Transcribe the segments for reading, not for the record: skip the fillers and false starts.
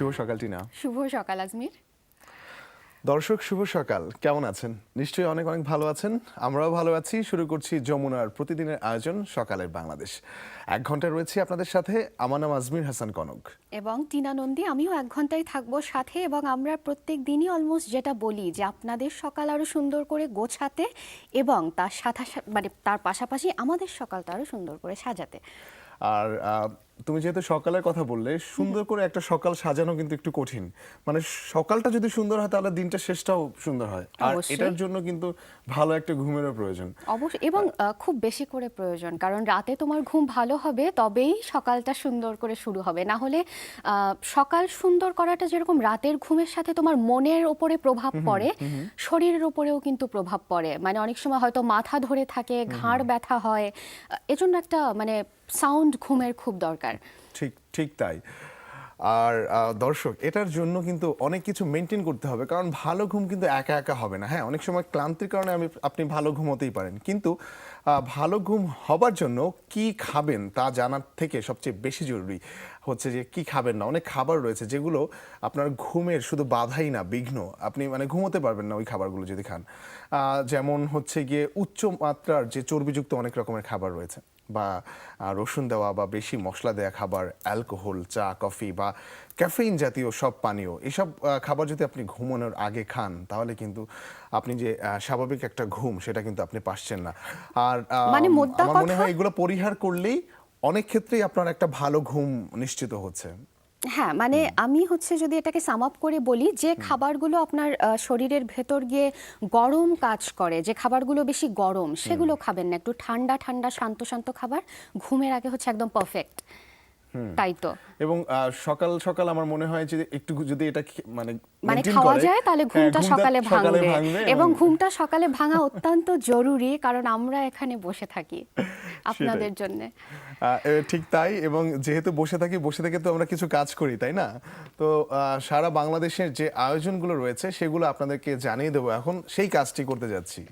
শুভ সকাল টিনা। শুভ সকাল আজমির। দর্শক শুভ সকাল, কেমন আছেন? নিশ্চয়ই অনেক অনেক ভালো আছেন, আমরাও ভালো আছি। শুরু করছি যমুনার প্রতিদিনের আয়োজন সকালের বাংলাদেশ। 1 ঘন্টা রয়েছে আপনাদের সাথে। আমার নাম আজমির হাসান কনক এবং টিনা নন্দী। আমিও 1 ঘন্টায় থাকবো সাথে, এবং আমরা প্রত্যেক দিনই অলমোস্ট যেটা বলি যে আপনাদের সকাল আরো সুন্দর করে গোছাতে এবং তার সাথে মানে তার পাশাপাশি আমাদের সকালটা আরো সুন্দর করে সাজাতে। আর তুমি যেহেতু সকালের কথা বললে, সুন্দর করে একটা সকাল সাজানো কিন্তু একটু কঠিন। মানে সকালটা যদি সুন্দর হয় তাহলে দিনটা শেষটাও সুন্দর হয়, আর অবশ্যই। এটার জন্য কিন্তু ভালো একটা ঘুমেরও প্রয়োজন। অবশ্যই, এবং খুব বেশি করে প্রয়োজন, কারণ রাতে তোমার ঘুম ভালো হবে তবেই সকালটা সুন্দর করে শুরু হবে। না হলে সকাল সুন্দর করাটা যেরকম রাতের ঘুমের সাথে তোমার মনের ওপরে প্রভাব পড়ে, শরীরের ওপরেও কিন্তু প্রভাব পড়ে। মানে অনেক সময় হয়তো মাথা ধরে থাকে, ঘাড় ব্যথা হয়, এজন্য একটা মানে সাউন্ড ঘুমের খুব দরকার। ঠিক ঠিক তাই। আর দর্শক, এটার জন্য কিন্তু অনেক কিছু মেনটেন করতে হবে, কারণ ভালো ঘুম কিন্তু একা একা হবে না। হ্যাঁ, অনেক সময় ক্লান্তির কারণে আপনি ভালো ঘুমোতেই পারেন, কিন্তু ভালো ঘুম হবার জন্য কি খাবেন তা জানার থেকে সবচেয়ে বেশি জরুরি হচ্ছে যে কি খাবেন না। অনেক খাবার রয়েছে যেগুলো আপনার ঘুমের শুধু বাধাই না, বিঘ্ন। আপনি মানে ঘুমোতে পারবেন না ওই খাবারগুলো যদি খান। যেমন হচ্ছে গিয়ে উচ্চ মাত্রার যে চর্বিযুক্ত অনেক রকমের খাবার রয়েছে, বা রসুন দেওয়া বা বেশি মশলা দেওয়া খাবার, অ্যালকোহল, চা, কফি বা ক্যাফেইন জাতীয় সব পানীয়, এসব খাবার যদি আপনি ঘুমানোর আগে খান তাহলে কিন্তু আপনি যে স্বাভাবিক একটা ঘুম সেটা কিন্তু আপনি পাচ্ছেন না। আর মানে মোদ্দা আমার মনে কথা, হয় এগুলো পরিহার করলেই অনেক ক্ষেত্রেই আপনার একটা ভালো ঘুম নিশ্চিত হচ্ছে। হ্যাঁ, মানে আমি হচ্ছে যদি এটাকে সাম আপ করে বলি, যে খাবারগুলো আপনার শরীরের ভেতর গিয়ে গরম কাজ করে, যে খাবারগুলো বেশি গরম, সেগুলো খাবেন না। একটু ঠান্ডা ঠান্ডা শান্ত শান্ত খাবার ঘুমের আগে হচ্ছে একদম পারফেক্ট। তাই তো। এবং সকাল সকাল আমার মনে হয় যে একটু যদি এটা মানে মানে মেনটেন খাওয়া করে, যায় তাহলে হ্যাঁ, ঘুমটা সকালে ভাঙবে, ভাঙবে এবং ঘুমটা সকালে ভাঙা অত্যন্ত জরুরি, কারণ আমরা এখানে বসে থাকি সেটাই। আপনাদের জন্য। ঠিক তাই। এবং যেহেতু বসে থেকে তো আমরা কিছু কাজ করি, তাই না? তো সারা বাংলাদেশের যে আয়োজনগুলো রয়েছে সেগুলো আপনাদেরকে জানিয়ে দেবো। এখন সেই কাজটি করতে যাচ্ছি।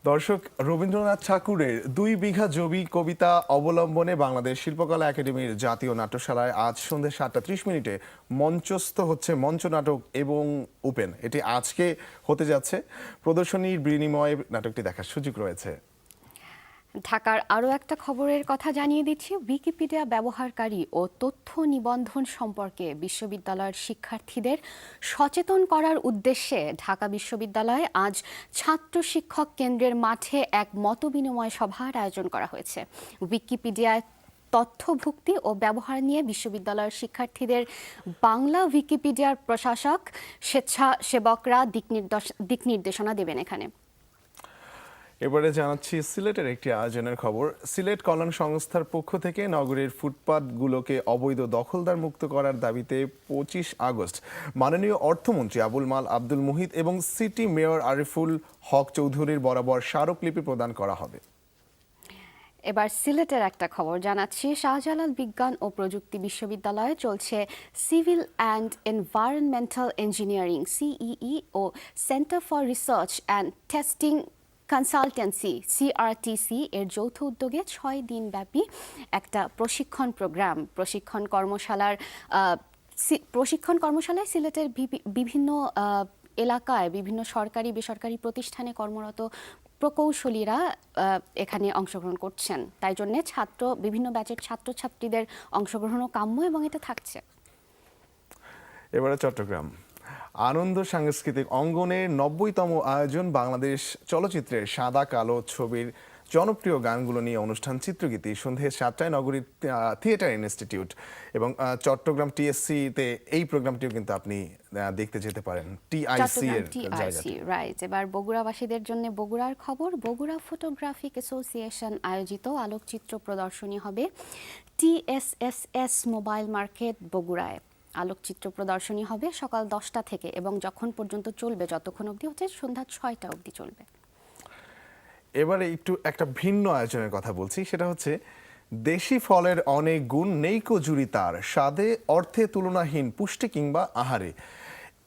দর্শক, রবীন্দ্রনাথ ঠাকুরের 2 বিঘা জমি কবিতা অবলম্বনে বাংলাদেশ শিল্পকলা একাডেমির জাতীয় নাট্যশালায় আজ সন্ধ্যে 7টা 30 মিনিটে মঞ্চস্থ হচ্ছে মঞ্চনাটক এবং উপেন। এটি আজকে হতে যাচ্ছে। প্রদর্শনীর বিনিময়ে নাটকটি দেখার সুযোগ রয়েছে। ঢাকার আরও একটা খবরের কথা জানিয়ে দিচ্ছি। উইকিপিডিয়া ব্যবহারকারী ও তথ্য নিবন্ধন সম্পর্কে বিশ্ববিদ্যালয়ের শিক্ষার্থীদের সচেতন করার উদ্দেশ্যে ঢাকা বিশ্ববিদ্যালয়ে আজ ছাত্র শিক্ষক কেন্দ্রের মাঠে এক মতবিনিময় সভার আয়োজন করা হয়েছে। উইকিপিডিয়ায় তথ্যভুক্তি ও ব্যবহার নিয়ে বিশ্ববিদ্যালয়ের শিক্ষার্থীদের বাংলা উইকিপিডিয়ার প্রশাসক, স্বেচ্ছাসেবকরা দিক নির্দেশনা দেবেন এখানে। এবারে জানাচ্ছি সিলেটের একটি আয়োজনের খবর। সিলেট কল্যাণ সংস্থার পক্ষ থেকে নগরীর ফুটপাতগুলোকে অবৈধ দখলদার মুক্ত করার দাবিতে 25 আগস্ট মাননীয় অর্থমন্ত্রী আবুল মাল আব্দুল মুহিত এবং সিটি মেয়র আরিফুল হক চৌধুরীর বরাবর স্মারকলিপি প্রদান করা হবে। এবার সিলেটের একটা খবর জানাচ্ছি। শাহজালাল বিজ্ঞান ও প্রযুক্তি বিশ্ববিদ্যালয়ে চলছে civil and environmental engineering CEE ও centre for research and testing consultancy CRTC এর যৌথ উদ্যোগে 6 দিন ব্যাপী একটা প্রশিক্ষণ কর্মশালায় সিলেটের বিভিন্ন এলাকায় বিভিন্ন সরকারি বেসরকারি প্রতিষ্ঠানে কর্মরত প্রকৌশলীরা এখানে অংশগ্রহণ করছেন। তাই জন্য বিভিন্ন ব্যাচের ছাত্রছাত্রীদের অংশগ্রহণও কাম্য, এবং এটা থাকছে। এবারে চট্টগ্রাম আনন্দ সাংস্কৃতিক অঙ্গনের 90তম আয়োজন বাংলাদেশ চলচ্চিত্রের সাদা কালো ছবির জনপ্রিয় গানগুলো নিয়ে অনুষ্ঠান চিত্রগীতি সন্ধ্যে 7টায় নগরীর থিয়েটার ইনস্টিটিউট এবং চট্টগ্রাম টিএসসি-তে এই প্রোগ্রামটিও কিন্তু আপনি দেখতে যেতে পারেন। টিআইসি এর জায়গাতে। রাইট। এবার বগুড়াবাসীদের জন্য বগুড়ার খবর। বগুড়া ফটোগ্রাফিক অ্যাসোসিয়েশন আয়োজিত আলোকচিত্র প্রদর্শনী হবে টিএসএসএস মোবাইল মার্কেট বগুড়ায়। আলোকচিত্র প্রদর্শনী হবে সকাল 10টা থেকে, এবং যখন পর্যন্ত চলবে, যতক্ষণ অবধি হচ্ছে সন্ধ্যা 6টা অবধি চলবে। এবারে একটু একটা ভিন্ন আয়োজনের কথা বলছি, সেটা হচ্ছে দেশি ফলের অনেক গুণ, নেইকো জুড়ি তার স্বাদে অর্থে তুলনাহীন, পুষ্টি কিংবা আহারে।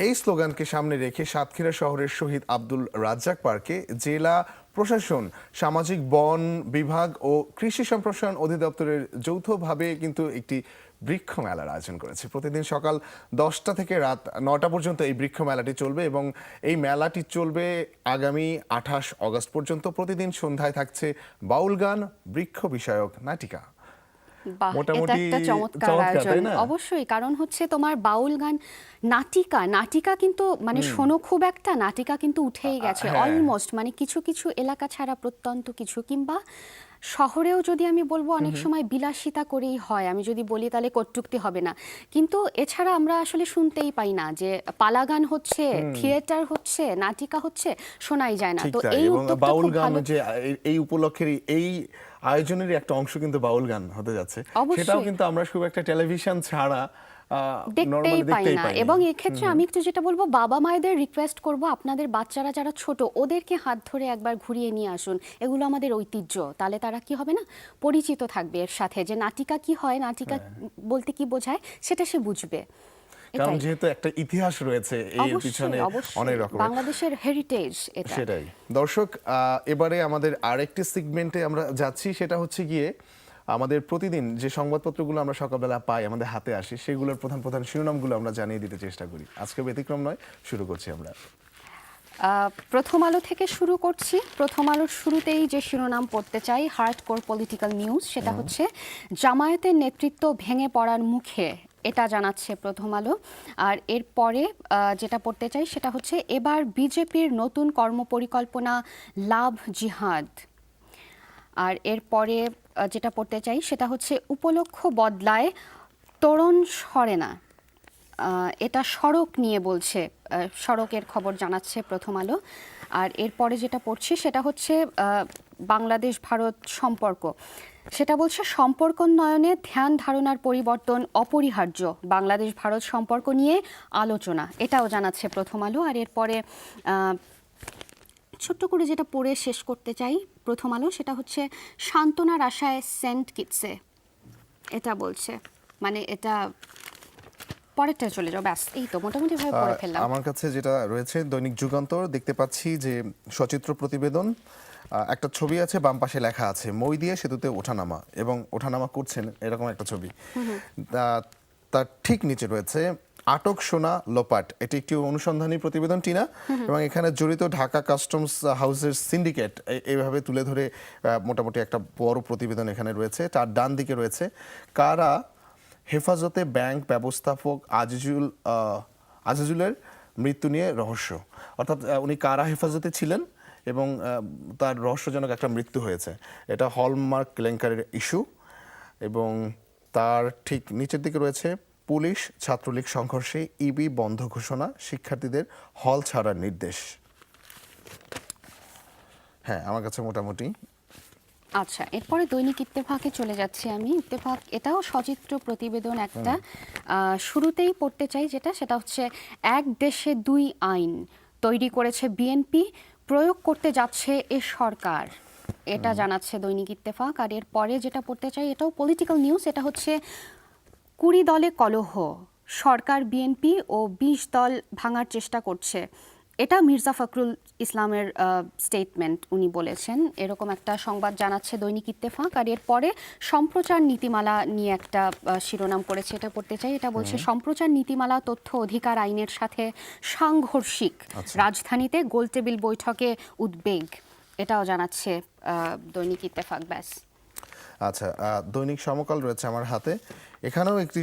এই স্লোগানকে সামনে রেখে সাতক্ষীরা শহরের শহীদ আব্দুল রাজ্জাক পার্কে জেলা প্রশাসন, সামাজিক বন বিভাগ ও কৃষি সম্প্রসারণ অধিদপ্তরের যৌথভাবে কিন্তু একটি বৃক্ষ মেলার আয়োজন করেছে। প্রতিদিন সকাল 10টা থেকে রাত 9টা পর্যন্ত এই বৃক্ষ মেলাটি চলবে এবং এই মেলাটি চলবে আগামী 28 অগস্ট পর্যন্ত। প্রতিদিন সন্ধ্যায় থাকছে বাউল গান, বৃক্ষ বিষয়ক নাটিকা। বাহ, এটা মোটামুটি একটা চমৎকার চমৎকার, আয়োজন। তাই না? অবশ্যই, কারণ হচ্ছে তোমার বাউল গান, নাটিকা কিন্তু মানে শোনো খুব একটা, নাটিকা কিন্তু উঠেই গেছে হ্যাঁ। অলমোস্ট, মানে কিছু কিছু এলাকা ছাড়া প্রত্যন্ত কিছু, কিংবা শহরেও যদি আমি বলবো অনেক সময় বিলাসিতা করেই হয়, আমি যদি বলি তাহলে কটূক্তি হবে না, কিন্তু এছাড়া আমরা আসলে শুনতেই পাই না যে পালাগান হচ্ছে, থিয়েটার হচ্ছে, নাটিকা হচ্ছে, শোনাই যায় না। ঠিক তো তাই। এই এবং উদ্যোগটা বাউল খুব গান ভালো। যে এই উপলক্ষের এই আয়োজনের একটা অংশ কিন্তু বাউল গান হতে যাচ্ছে। অবশ্যই। সেটাও কিন্তু আমরা খুব একটা টেলিভিশন ছাড়া দেখতেই নরমালি পাই দেখতেই না। পাই এবং এক্ষেত্রে আমি একটু যেটা বলবো, বাবা মায়েদের রিকোয়েস্ট করব, আপনাদের বাচ্চারা যারা ছোট ওদেরকে হাত ধরে একবার ঘুরিয়ে নিয়ে আসুন, এগুলো আমাদের ঐতিহ্য, তাহলে তারা কি হবে না, পরিচিত থাকবে এর সাথে, যে নাটিকা কি হয়, নাটিকা বলতে কি বোঝায় সেটা সে বুঝবে। কারণ এটাই। যেহেতু একটা ইতিহাস রয়েছে এর পিছনে অবশ্যই অবশ্যই, অনেক রকম। বাংলাদেশের হেরিটেজ এটা। সেটাই দর্শক, এবারে আমাদের আরেকটি সেগমেন্টে আমরা যাচ্ছি, সেটা হচ্ছে গিয়ে আমাদের প্রতিদিন যে সংবাদপত্রগুলো আমরা সকালবেলা পাই, আমাদের হাতে আসে, সেগুলোর প্রধান প্রধান শিরোনামগুলো আমরা জানিয়ে দিতে চেষ্টা করি। আজকে ব্যতিক্রম নয়, শুরু করছি আমরা। প্রথম আলো থেকে শুরু করছি। প্রথম আলোর শুরুতেই যে শিরোনাম পড়তে চাই, হার্ডকোর পলিটিক্যাল নিউজ, সেটা হচ্ছে জামায়াতের নেতৃত্ব ভেঙে পড়ার মুখে, এটা জানাচ্ছে প্রথম আলো। আর এরপরে যেটা পড়তে চাই সেটা হচ্ছে, এবার বিজেপির নতুন কর্মপরিকল্পনা, লাভ জিহাদ। আর এরপরে যেটা পড়তে চাই সেটা হচ্ছে, উপলক্ষ বদলায়, তরুণ সরে না। এটা সড়ক নিয়ে বলছে, সড়কের খবর জানাচ্ছে প্রথম আলো। আর এরপরে যেটা পড়ছি সেটা হচ্ছে বাংলাদেশ ভারত সম্পর্ক, সেটা বলছে সম্পর্ক উন্নয়নে ধ্যান ধারণার পরিবর্তন অপরিহার্য, বাংলাদেশ ভারত সম্পর্ক নিয়ে আলোচনা, এটাও জানাচ্ছে প্রথম আলো। আর এরপরে ছোট্ট করে যেটা পড়ে শেষ করতে চাই প্রথম আলো, সেটা হচ্ছে সান্ত্বনার আশায় সেন্ট কিটসে, এটা বলছে, মানে এটা পরেরটা চলে যাও, ব্যাস এই তো মোটামুটি ভাবে পড়ে ফেললাম। আমার কাছে যেটা রয়েছে দৈনিক যুগান্তর, দেখতে পাচ্ছি যে সচিত্র প্রতিবেদন, একটা ছবি আছে, বাম পাশে লেখা আছে মই দিয়ে সেতুতে ওঠানামা, এবং ওঠানামা করছেন এরকম একটা ছবি। তার ঠিক নিচে রয়েছে আটক সোনা লোপাট, এটি একটি অনুসন্ধানী প্রতিবেদন টিনা, এবং এখানে জড়িত ঢাকা কাস্টমস হাউসের সিন্ডিকেট এইভাবে তুলে ধরে মোটামুটি একটা বড় প্রতিবেদন এখানে রয়েছে। তার ডান দিকে রয়েছে কারা হেফাজতে ব্যাংক ব্যবস্থাপক আজিজুলের মৃত্যু নিয়ে রহস্য, অর্থাৎ উনি কারা হেফাজতে ছিলেন এবং তার রহস্যজনক একটা মৃত্যু হয়েছে। এটা হলমার্ক কেলেঙ্কারির ইস্যু। এবং তার ঠিক নিচের দিকে রয়েছে পুলিশ ছাত্রলীগ সংঘর্ষে ইবি বন্ধ ঘোষণা, শিক্ষার্থীদের হল ছাড়ার নির্দেশ। হ্যাঁ, আমার কাছে মোটামুটি। আচ্ছা, এরপরে দৈনিক ইত্তেফাকে চলে যাচ্ছি আমি। ইত্তেফাক, এটাও সচিত্র প্রতিবেদন একটা। শুরুতেই পড়তে চাই যেটা, সেটা হচ্ছে এক দেশে দুই আইন তৈরি করেছে বিএনপি, প্রয়োগ করতে যাচ্ছে এ সরকার, এটা জানাচ্ছে দৈনিক ইত্তেফাক। আর এরপরে যেটা পড়তে চাই, এটাও পলিটিক্যাল নিউজ, এটা হচ্ছে 20 দলে কলহ, সরকার বিএনপি ও 20 দল ভাঙার চেষ্টা করছে, এটা মির্জা ফখরুল ইসলামের স্টেটমেন্ট, উনি বলেছেন, এরকম একটা সংবাদ জানাচ্ছে দৈনিক ইত্তেফাক। আর এরপরে সম্প্রচার নীতিমালা নিয়ে একটা শিরোনাম করেছে, এটা পড়তে চাই। এটা বলছে সম্প্রচার নীতিমালা তথ্য অধিকার আইনের সাথে সাংঘর্ষিক, রাজধানীতে গোলটেবিল বৈঠকে উদ্বেগ, এটাও জানাচ্ছে দৈনিক ইত্তেফাক। ব্যাস। আচ্ছা, দৈনিক সমকাল রয়েছে আমার হাতে, এখানেও একটি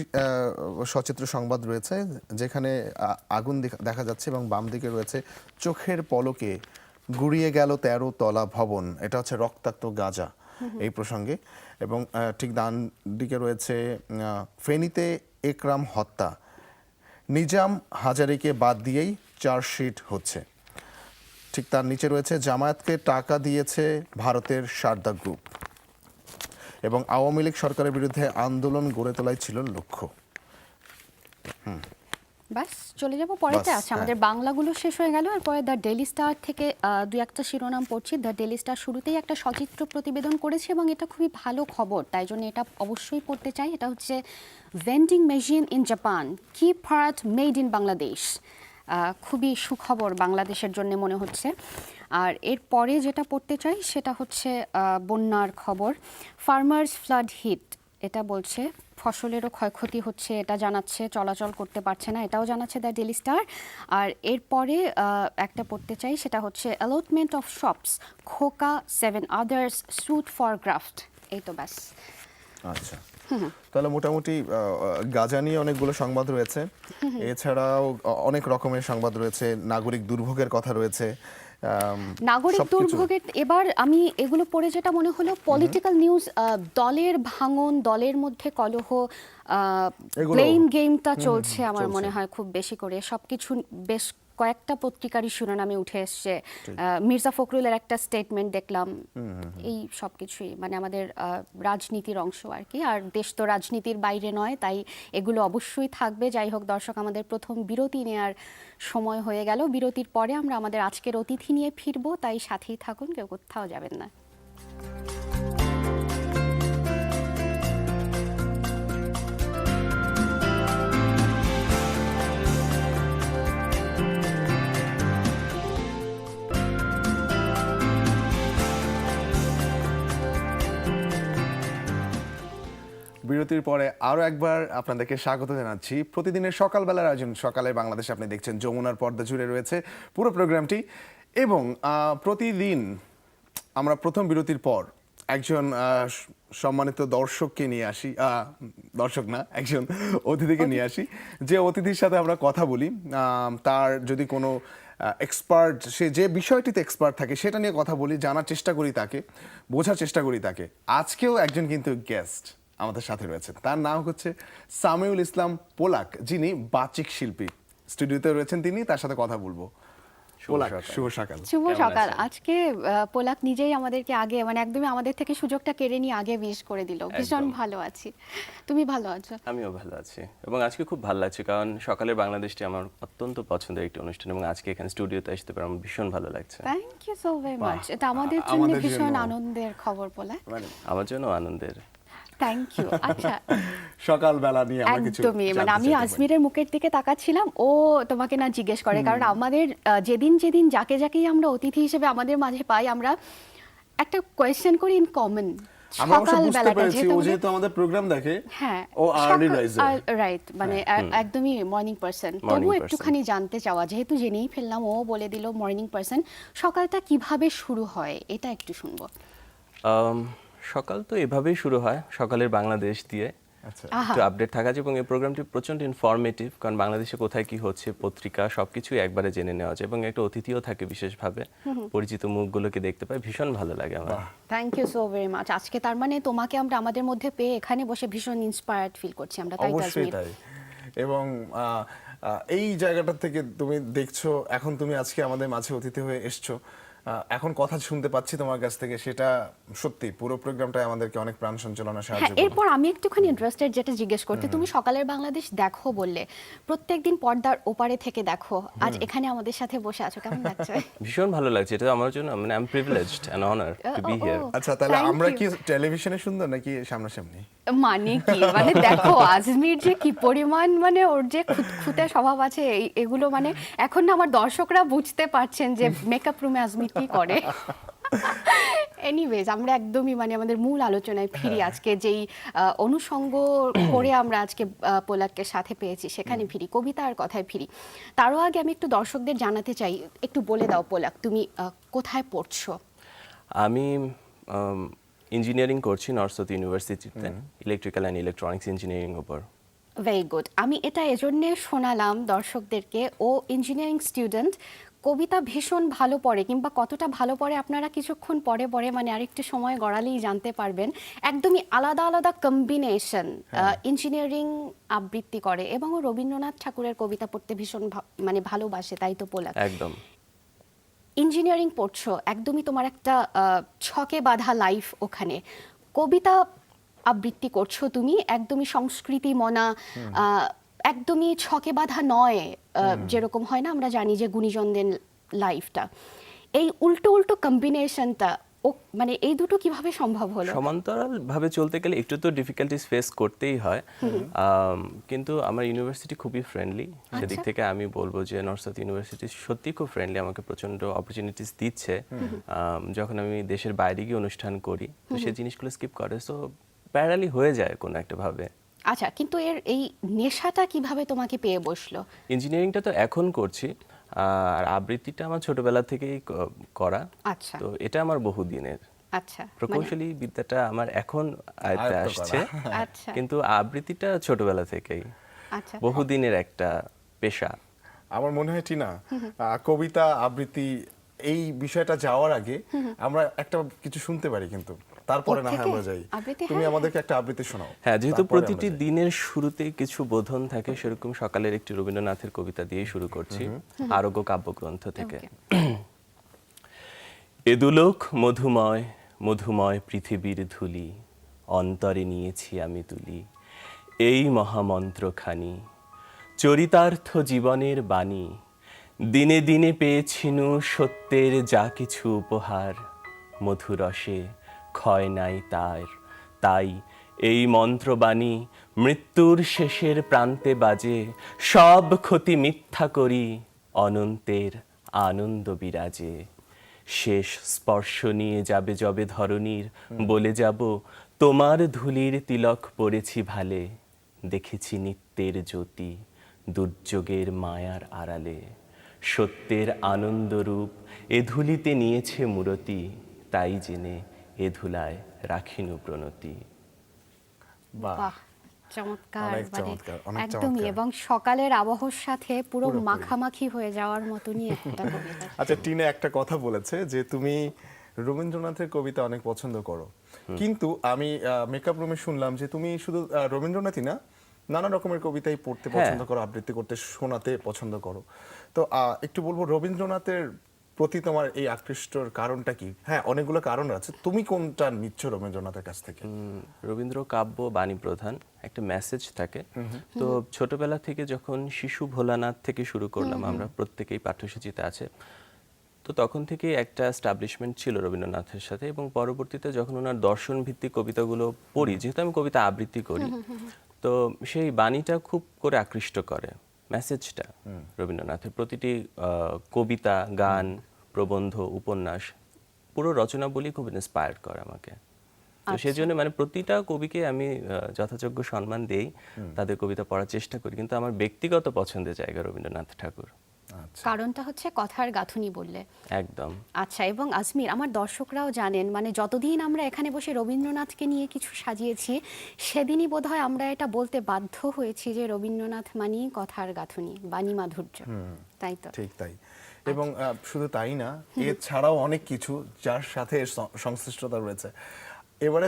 সচিত্র সংবাদ রয়েছে, যেখানে আগুন দেখা যাচ্ছে এবং বাম দিকে রয়েছে চোখের পলকে গুড়িয়ে গেল 13 তলা ভবন, এটা হচ্ছে রক্তাক্ত গাজা এই প্রসঙ্গে। এবং ঠিক ডান দিকে রয়েছে ফেনীতে একরাম হত্যা, নিজাম হাজারীকে বাদ দিয়েই চার্জশিট হচ্ছে। ঠিক তার নিচে রয়েছে জামায়াতকে টাকা দিয়েছে ভারতের সারদা গ্রুপ, এবং আওয়ামী লীগ সরকারের বিরুদ্ধে আন্দোলন গড়ে তোলাই ছিল লক্ষ্য। বাস, চলে যাব পরেতে। বাস, আছে আমাদের বাংলাগুলো শেষ হয়ে গেল। আর পরে দ্য ডেইলি স্টার থেকে দুই একটা শিরোনাম পড়ছি। দ্য ডেইলি স্টার শুরুতেই একটা সচিত্র প্রতিবেদন করেছে এবং এটা খুবই ভালো খবর, তাই জন্য এটা অবশ্যই পড়তে চাই। এটা হচ্ছে ভেন্ডিং মেশিন ইন জাপান, কি পার্ট মেড ইন বাংলাদেশ। খুবই সুখবর বাংলাদেশের জন্য মনে হচ্ছে। আর এরপরে যেটা পড়তে চাই সেটা হচ্ছে বন্যার খবর। ফার্মার্স ফ্লাড হিট, এটা বলছে ফসলেরও ক্ষয়ক্ষতি হচ্ছে, এটা জানাচ্ছে, চলাচল করতে পারছে না, এটাও জানাচ্ছে দ্য ডেইলি স্টার। আর এরপরে একটা পড়তে চাই, সেটা হচ্ছে অ্যালটমেন্ট অফ শপস, খোকা 7 আদার্স সুট ফর গ্রাফট। এই তো ব্যাস। আচ্ছা, তাহলে মোটামুটি গাজা নিয়ে অনেকগুলো সংবাদ রয়েছে, এছাড়াও অনেক রকমের সংবাদ রয়েছে, নাগরিক দুর্ভোগের কথা রয়েছে। নাগরিক সবকিছু। দুর্ভোগের, এবার আমি এগুলো পড়ে যেটা মনে হলো পলিটিক্যাল নিউজ, দলের ভাঙন, দলের মধ্যে কলহ, এগুলো- ব্লেম গেমটা চলছে আমার চলছে। মনে হয় খুব বেশি করে। সবকিছু বেশ কয়েকটা পত্রিকারই শিরোনামে উঠে এসছে। মির্জা ফখরুলের একটা স্টেটমেন্ট দেখলাম, এই সবকিছুই মানে আমাদের রাজনীতির অংশ আর কি। আর দেশ তো রাজনীতির বাইরে নয়, তাই এগুলো অবশ্যই থাকবে। যাই হোক দর্শক, আমাদের প্রথম বিরতি নেওয়ার সময় হয়ে গেল। বিরতির পরে আমরা আমাদের আজকের অতিথি নিয়ে ফিরবো, তাই সাথেই থাকুন, কেউ কোথাও যাবেন না। বিরতির পরে আরও একবার আপনাদেরকে স্বাগত জানাচ্ছি। প্রতিদিনের সকালবেলার আয়োজন সকালে বাংলাদেশ, আপনি দেখছেন যমুনার পর্দা জুড়ে রয়েছে পুরো প্রোগ্রামটি। এবং প্রতিদিন আমরা প্রথম বিরতির পর একজন সম্মানিত দর্শককে নিয়ে আসি, দর্শক না, একজন অতিথিকে নিয়ে আসি, যে অতিথির সাথে আমরা কথা বলি। তার যদি কোনো এক্সপার্ট, সে যে বিষয়টিতে এক্সপার্ট থাকে সেটা নিয়ে কথা বলি, জানার চেষ্টা করি তাকে, বোঝার চেষ্টা করি তাকে। আজকেও একজন কিন্তু গেস্ট আমাদের সাথে রয়েছে, তার নাম হচ্ছে সামিউল ইসলাম পোলাক, যিনি বাচিক শিল্পী। স্টুডিওতে রয়েছেন তিনি, তার সাথে কথা বলবো। পোলাক, শুভ সকাল। শুভ কেমন সকাল। আছেন? আজকে পোলাক নিজেই আমাদেরকে আগে মানে একদমই আমাদের থেকে সুযোগটা কেড়ে নিয়ে আগে উইশ করে দিল। ভীষণ একদম। ভালো আছি, তুমি ভালো আছো? আমিও ভালো আছি এবং আজকে খুব ভালো লাগছে, কারণ সকালের বাংলাদেশটি আমার অত্যন্ত পছন্দের একটি অনুষ্ঠান এবং আজকে এখানে স্টুডিওতে আসতে পেরে আমার ভীষণ ভালো লাগছে। থ্যাংক ইউ সো ভেরি বাহ, মাচ। এটা আমাদের জন্য আমাদের ভীষণ জন্য। আনন্দের খবর পোলাক। আমার জন্য আনন্দের। Thank you. আচ্ছা, সকালবেলা নিয়ে আমরা কিছু একদমই মানে জানতে আমি চাইতে পারি। আজমিরের মুখের দিকে তাকাচ্ছিলাম, ও তোমাকে না জিজ্ঞেস করে, কারণ আমাদের যেদিন যেদিন যাকে যাকেই আমরা অতিথি হিসেবে আমাদের মাঝে পাই, আমরা একটা কোয়েশ্চেন করি ইন কমন। আমরা অবশ্য বুঝতে পেরেছি, ও যেহেতু আমাদের প্রোগ্রাম দেখে, হ্যাঁ, ও আর্লি রাইজার। রাইট, মানে একদমই মর্নিং পারসন। Morning তবু person। একটুখানি জানতে চাওয়া, যেহেতু জেনেই ফেললাম, ও বলে দিল মর্নিং পারসন, সকালটা কিভাবে শুরু হয় এটা একটু শুনবো। সকাল তো এভাবেই শুরু হয়, সকালের বাংলাদেশ দিয়ে আচ্ছা, একটু আপডেট থাকা যায় এবং এই প্রোগ্রামটি প্রচন্ড ইনফরমেটিভ, কারণ বাংলাদেশে কোথায় কি হচ্ছে, পত্রিকা সবকিছুই একবারে জেনে নেওয়া যায় এবং একটা অতিথিও থাকে বিশেষভাবে, পরিচিত মুখগুলোকে দেখতে পাই, ভীষণ ভালো লাগে আমার। Thank you so very much. আজকে তার মানে তোমাকে আমরা আমাদের মধ্যে পেয়ে এখানে বসে ভীষণ ইন্সপায়ার্ড ফিল করছি আমরা, তাই তো অবশ্যই আজমির? তাই। এবং এই জায়গাটা থেকে তুমি দেখছো, এখন তুমি আজকে আমাদের মাঝে অতিথি হয়ে এসছো, এখন কথা শুনতে পাচ্ছি তোমার কাছ থেকে, সেটা সত্যি পুরো প্রোগ্রামটাই আমাদেরকে অনেক প্রাণ সঞ্চালনে সাহায্য হ্যাঁ, করে। এরপর আমি একটুখানি ইন্টারেস্টেড যেটা জিজ্ঞেস করতে, তুমি সকালের বাংলাদেশ দেখো বললে, প্রত্যেকদিন পর্দার ওপারে থেকে দেখো, আজ এখানে আমাদের সাথে বসে আছো, কেমন লাগছে? ভীষণ ভালো লাগছে, এটা আমার জন্য মানে I am privileged and honour to be here. আচ্ছা, তাহলে Thank আমরা you. কি টেলিভিশনে সুন্দর নাকি সামনাসামনি? মানে কি, মানে দেখো আজমির যে কি পরিমাণ, মানে ওর যে খুঁতখুঁতে স্বভাব আছে, এগুলো মানে এখন না আমার দর্শকরা বুঝতে পারছেন যে মেকআপ রুমে আজমির কি করে। এনিওয়েজ, আমরা একদমই মানে আমাদের মূল আলোচনায় ফিরি। আজকে যেই অনুষঙ্গ করে আমরা আজকে পোলাককে সাথে পেয়েছি, সেখানে ফিরি, কবিতার কথায় ফিরি। তারও আগে আমি একটু দর্শকদের জানাতে চাই, একটু বলে দাও পোলাক, তুমি কোথায় পড়ছো? আমি ইঞ্জিনিয়ারিং করছি নর্থ সাউথ ইউনিভার্সিটিতে, ইলেকট্রিক্যাল অ্যান্ড ইলেকট্রনিক্স ইঞ্জিনিয়ারিং উপর। Very good. আমি এটা এজন্যে শোনালাম দর্শকদেরকে, ও ইঞ্জিনিয়ারিং স্টুডেন্ট, কবিতা ভীষণ ভালো পড়ে, কিংবা কতটা ভালো পড়ে আপনারা কিছুক্ষণ পরে পরে মানে আরেকটু সময় গড়ালেই জানতে পারবেন। একদমই আলাদা আলাদা কম্বিনেশন, ইঞ্জিনিয়ারিং আবৃত্তি করে, এবং ও রবীন্দ্রনাথ ঠাকুরের কবিতা পড়তে ভীষণ মানে ভালোবাসে, তাই তো পোলাক? একদম। ইঞ্জিনিয়ারিং পড়ছো, একদমই তোমার একটা ছকে বাঁধা লাইফ ওখানে, কবিতা আবৃত্তি করছো তুমি, একদমই সংস্কৃতি মনা, একদমই ছকে বাঁধা নয়, যেরকম হয় না আমরা জানি যে গুণীজনদের লাইফটা। এই উল্টো উল্টো কম্বিনেশনটা ও মানে এই দুটো কিভাবে সম্ভব হলো? সমান্তরাল ভাবে চলতে গেলে একটু তো ডিফিকাল্টিস ফেস করতেই হয়, কিন্তু আমার ইউনিভার্সিটি খুবই ফ্রেন্ডলি। সেদিক থেকে আমি বলবো যে নর্থ সাউথ ইউনিভার্সিটি সত্যি খুব ফ্রেন্ডলি, আমাকে প্রচন্ড অপরচুনিটিস দিচ্ছে। যখন আমি দেশের বাইরে গিয়ে অনুষ্ঠান করি তো সেই জিনিসগুলো স্কিপ করে, সো প্যারালি হয়ে যায় কোনো একটা ভাবে। আচ্ছা, কিন্তু এর এই নেশাটা কিভাবে তোমাকে পেয়ে বসলো? ইঞ্জিনিয়ারিংটা তো এখন করছি, আর আবৃত্তিটা আমার ছোটবেলা থেকেই করা। আচ্ছা তো এটা আমার বহুদিনের আচ্ছা প্রকৌশলী বিদ্যাটা আমার এখন আয়ত্তে আয়ত্ত আসছে, আচ্ছা কিন্তু আবৃত্তিটা ছোটবেলা থেকেই আচ্ছা বহুদিনের একটা পেশা। আমার মনে হয় টিনা, কবিতা আবৃত্তি এই বিষয়টা যাওয়ার আগে আমরা একটা কিছু শুনতে পারি, কিন্তু তারপরে না হয় থেকে? আমরা যাই। আবৃত্তি? তুমি হ্যাঁ, আমাদেরকে একটা আবৃত্তি শোনাও। হ্যাঁ, যেহেতু তারপরে আমরা প্রতিটি যাই। দিনের শুরুতে কিছু বোধন থাকে, সেরকম সকালের একটি রবীন্দ্রনাথের কবিতা দিয়ে শুরু করছি, আরোগ্য কাব্যগ্রন্থ থেকে। এদুলোক মধুময় মধুময় পৃথিবীর ধুলি, অন্তরে নিয়েছি আমি তুলি এই মহামন্ত্রখানি, চরিতার্থ জীবনের বাণী, দিনে দিনে পেয়েছিনু সত্যের যা কিছু উপহার, মধুরসে ক্ষয় নাই তার, তাই এই মন্ত্রবাণী মৃত্যুর শেষের প্রান্তে বাজে, সব ক্ষতি মিথ্যা করি অনন্তের আনন্দ বিরাজে। শেষ স্পর্শ নিয়ে যাবে যবে ধরণীর, বলে যাব তোমার ধুলির তিলক পড়েছি ভালে, দেখেছি নিত্যের জ্যোতি দুর্যোগের মায়ার আড়ালে, সত্যের আনন্দরূপ এ ধুলিতে নিয়েছে মূরতি, তাই জেনে এ ধুলায় রাখিনু প্রণতি। বাহ, বাহ চমৎকার, অনেক মানে চমৎকার, অনেক একদমই, চমৎকার। এবং সকালের আবহাওয়ার সাথে পুরো পুরোপুরি। মাখামাখি হয়ে যাওয়ার মতনই একটা কবিতা। আচ্ছা, টিনা একটা কথা বলেছে যে তুমি রবীন্দ্রনাথের কবিতা অনেক পছন্দ করো, কিন্তু আমি মেকআপ রুমে শুনলাম যে তুমি শুধু রবীন্দ্রনাথই না, নানা রকমের কবিতাই পড়তে হ্যাঁ। পছন্দ করো, আবৃত্তি করতে শোনাতে পছন্দ করো। তো একটু বলবো রবীন্দ্রনাথের প্রতি তোমার এই আকৃষ্টর কারণটা কি? হ্যাঁ, অনেকগুলো কারণ আছে, তুমি কোনটা নিচ্ছ রবীন্দ্রনাথের কাছ থেকে? রবীন্দ্র কাব্য বাণী প্রধান, একটা মেসেজ থাকে। তো ছোটবেলা থেকে যখন শিশু ভোলানাথ থেকে শুরু করলাম, আমরা প্রত্যেকেই পাঠ্যসূচিতে আছে, তো তখন থেকে একটা এস্টাবলিশমেন্ট ছিল রবীন্দ্রনাথের সাথে, এবং পরবর্তীতে যখন ওনার দর্শন ভিত্তিক কবিতাগুলো পড়ি, যেহেতু আমি কবিতা আবৃত্তি করি, তো সেই বাণীটা খুব করে আকৃষ্ট করে, মেসেজটা রবীন্দ্রনাথের প্রতিটি কবিতা, গান, প্রবন্ধ, উপন্যাস, পুরো রচনাবলী খুব ইন্সপায়ার করে আমাকে। তো সেই জন্য মানে প্রতিটা কবিকে আমি যথাযোগ্য সম্মান দেই, তাদের কবিতা পড়ার চেষ্টা করি, কিন্তু আমার ব্যক্তিগত পছন্দের জায়গা রবীন্দ্রনাথ ঠাকুর। আচ্ছা, কারণটা হচ্ছে কথার গাঁথুনি বললে। একদম। আচ্ছা, এবং আজমির, আমার দর্শকরাও জানেন, মানে যতদিন আমরা এখানে বসে রবীন্দ্রনাথকে নিয়ে কিছু সাজিয়েছি, সেদিনই বোধহয় আমরা এটা বলতে বাধ্য হয়েছি যে রবীন্দ্রনাথ মানেই কথার গাঁথুনি, বাণী মাধুর্য, তাই তো? ঠিক তাই। এবং শুধু তাই না, এছাড়াও অনেক কিছু যার সাথে এর সংশ্লিষ্টতা রয়েছে। এবারে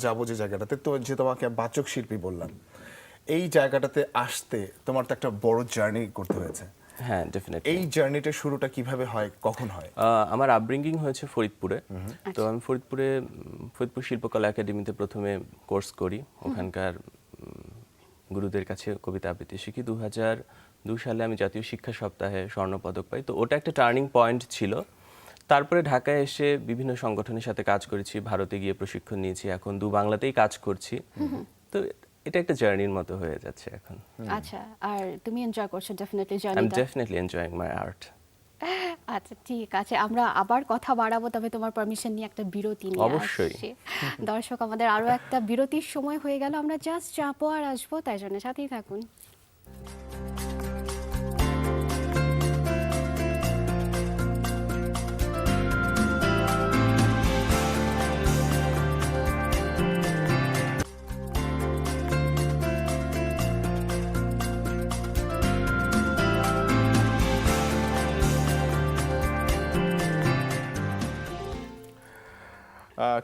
যাবো যে জায়গাটাতে, তো যে তোমাকে বাচক শিল্পী বললাম, এই জায়গাটাতে আসতে তোমার তো একটা বড় জার্নি করতে হয়েছে। হ্যাঁ, ডেফিনেটলি। এই জার্নিটার শুরুটা কিভাবে হয়, কখন হয়? আমার আপব্রিঙ্গিং হয়েছে ফরিদপুরে। তো আমি ফরিদপুর শিল্পকলা একাডেমিতে প্রথমে কোর্স করি, ওখানকার গুরুদের কাছে কবিতা আবৃত্তি শিখি। 2002 সালে আমি জাতীয় শিক্ষা সপ্তাহে স্বর্ণপদক পাই, তো ওটা একটা টার্নিং পয়েন্ট ছিল। তারপরে ঢাকায় এসে বিভিন্ন সংগঠনের সাথে কাজ করেছি, ভারতে গিয়ে প্রশিক্ষণ নিয়েছি, এখন বাংলাতেই কাজ করছি। তো এটা একটা জার্নির মতো হয়ে যাচ্ছে এখন। আচ্ছা, আর তুমি এনজয় করছো ডেফিনেটলি আই এম জার্নিটা? Definitely enjoying my art. আচ্ছা, ঠিক আছে, আমরা আবার কথা বাড়াবো, তবে তোমার পারমিশন নিয়ে একটা বিরতি নিয়ে অবশ্যই। আসছি। দর্শক, আমাদের আরো একটা বিরতির সময় হয়ে গেল, আমরা জাস্ট যাবো আর আসবো, তাই জন্য সাথেই থাকুন।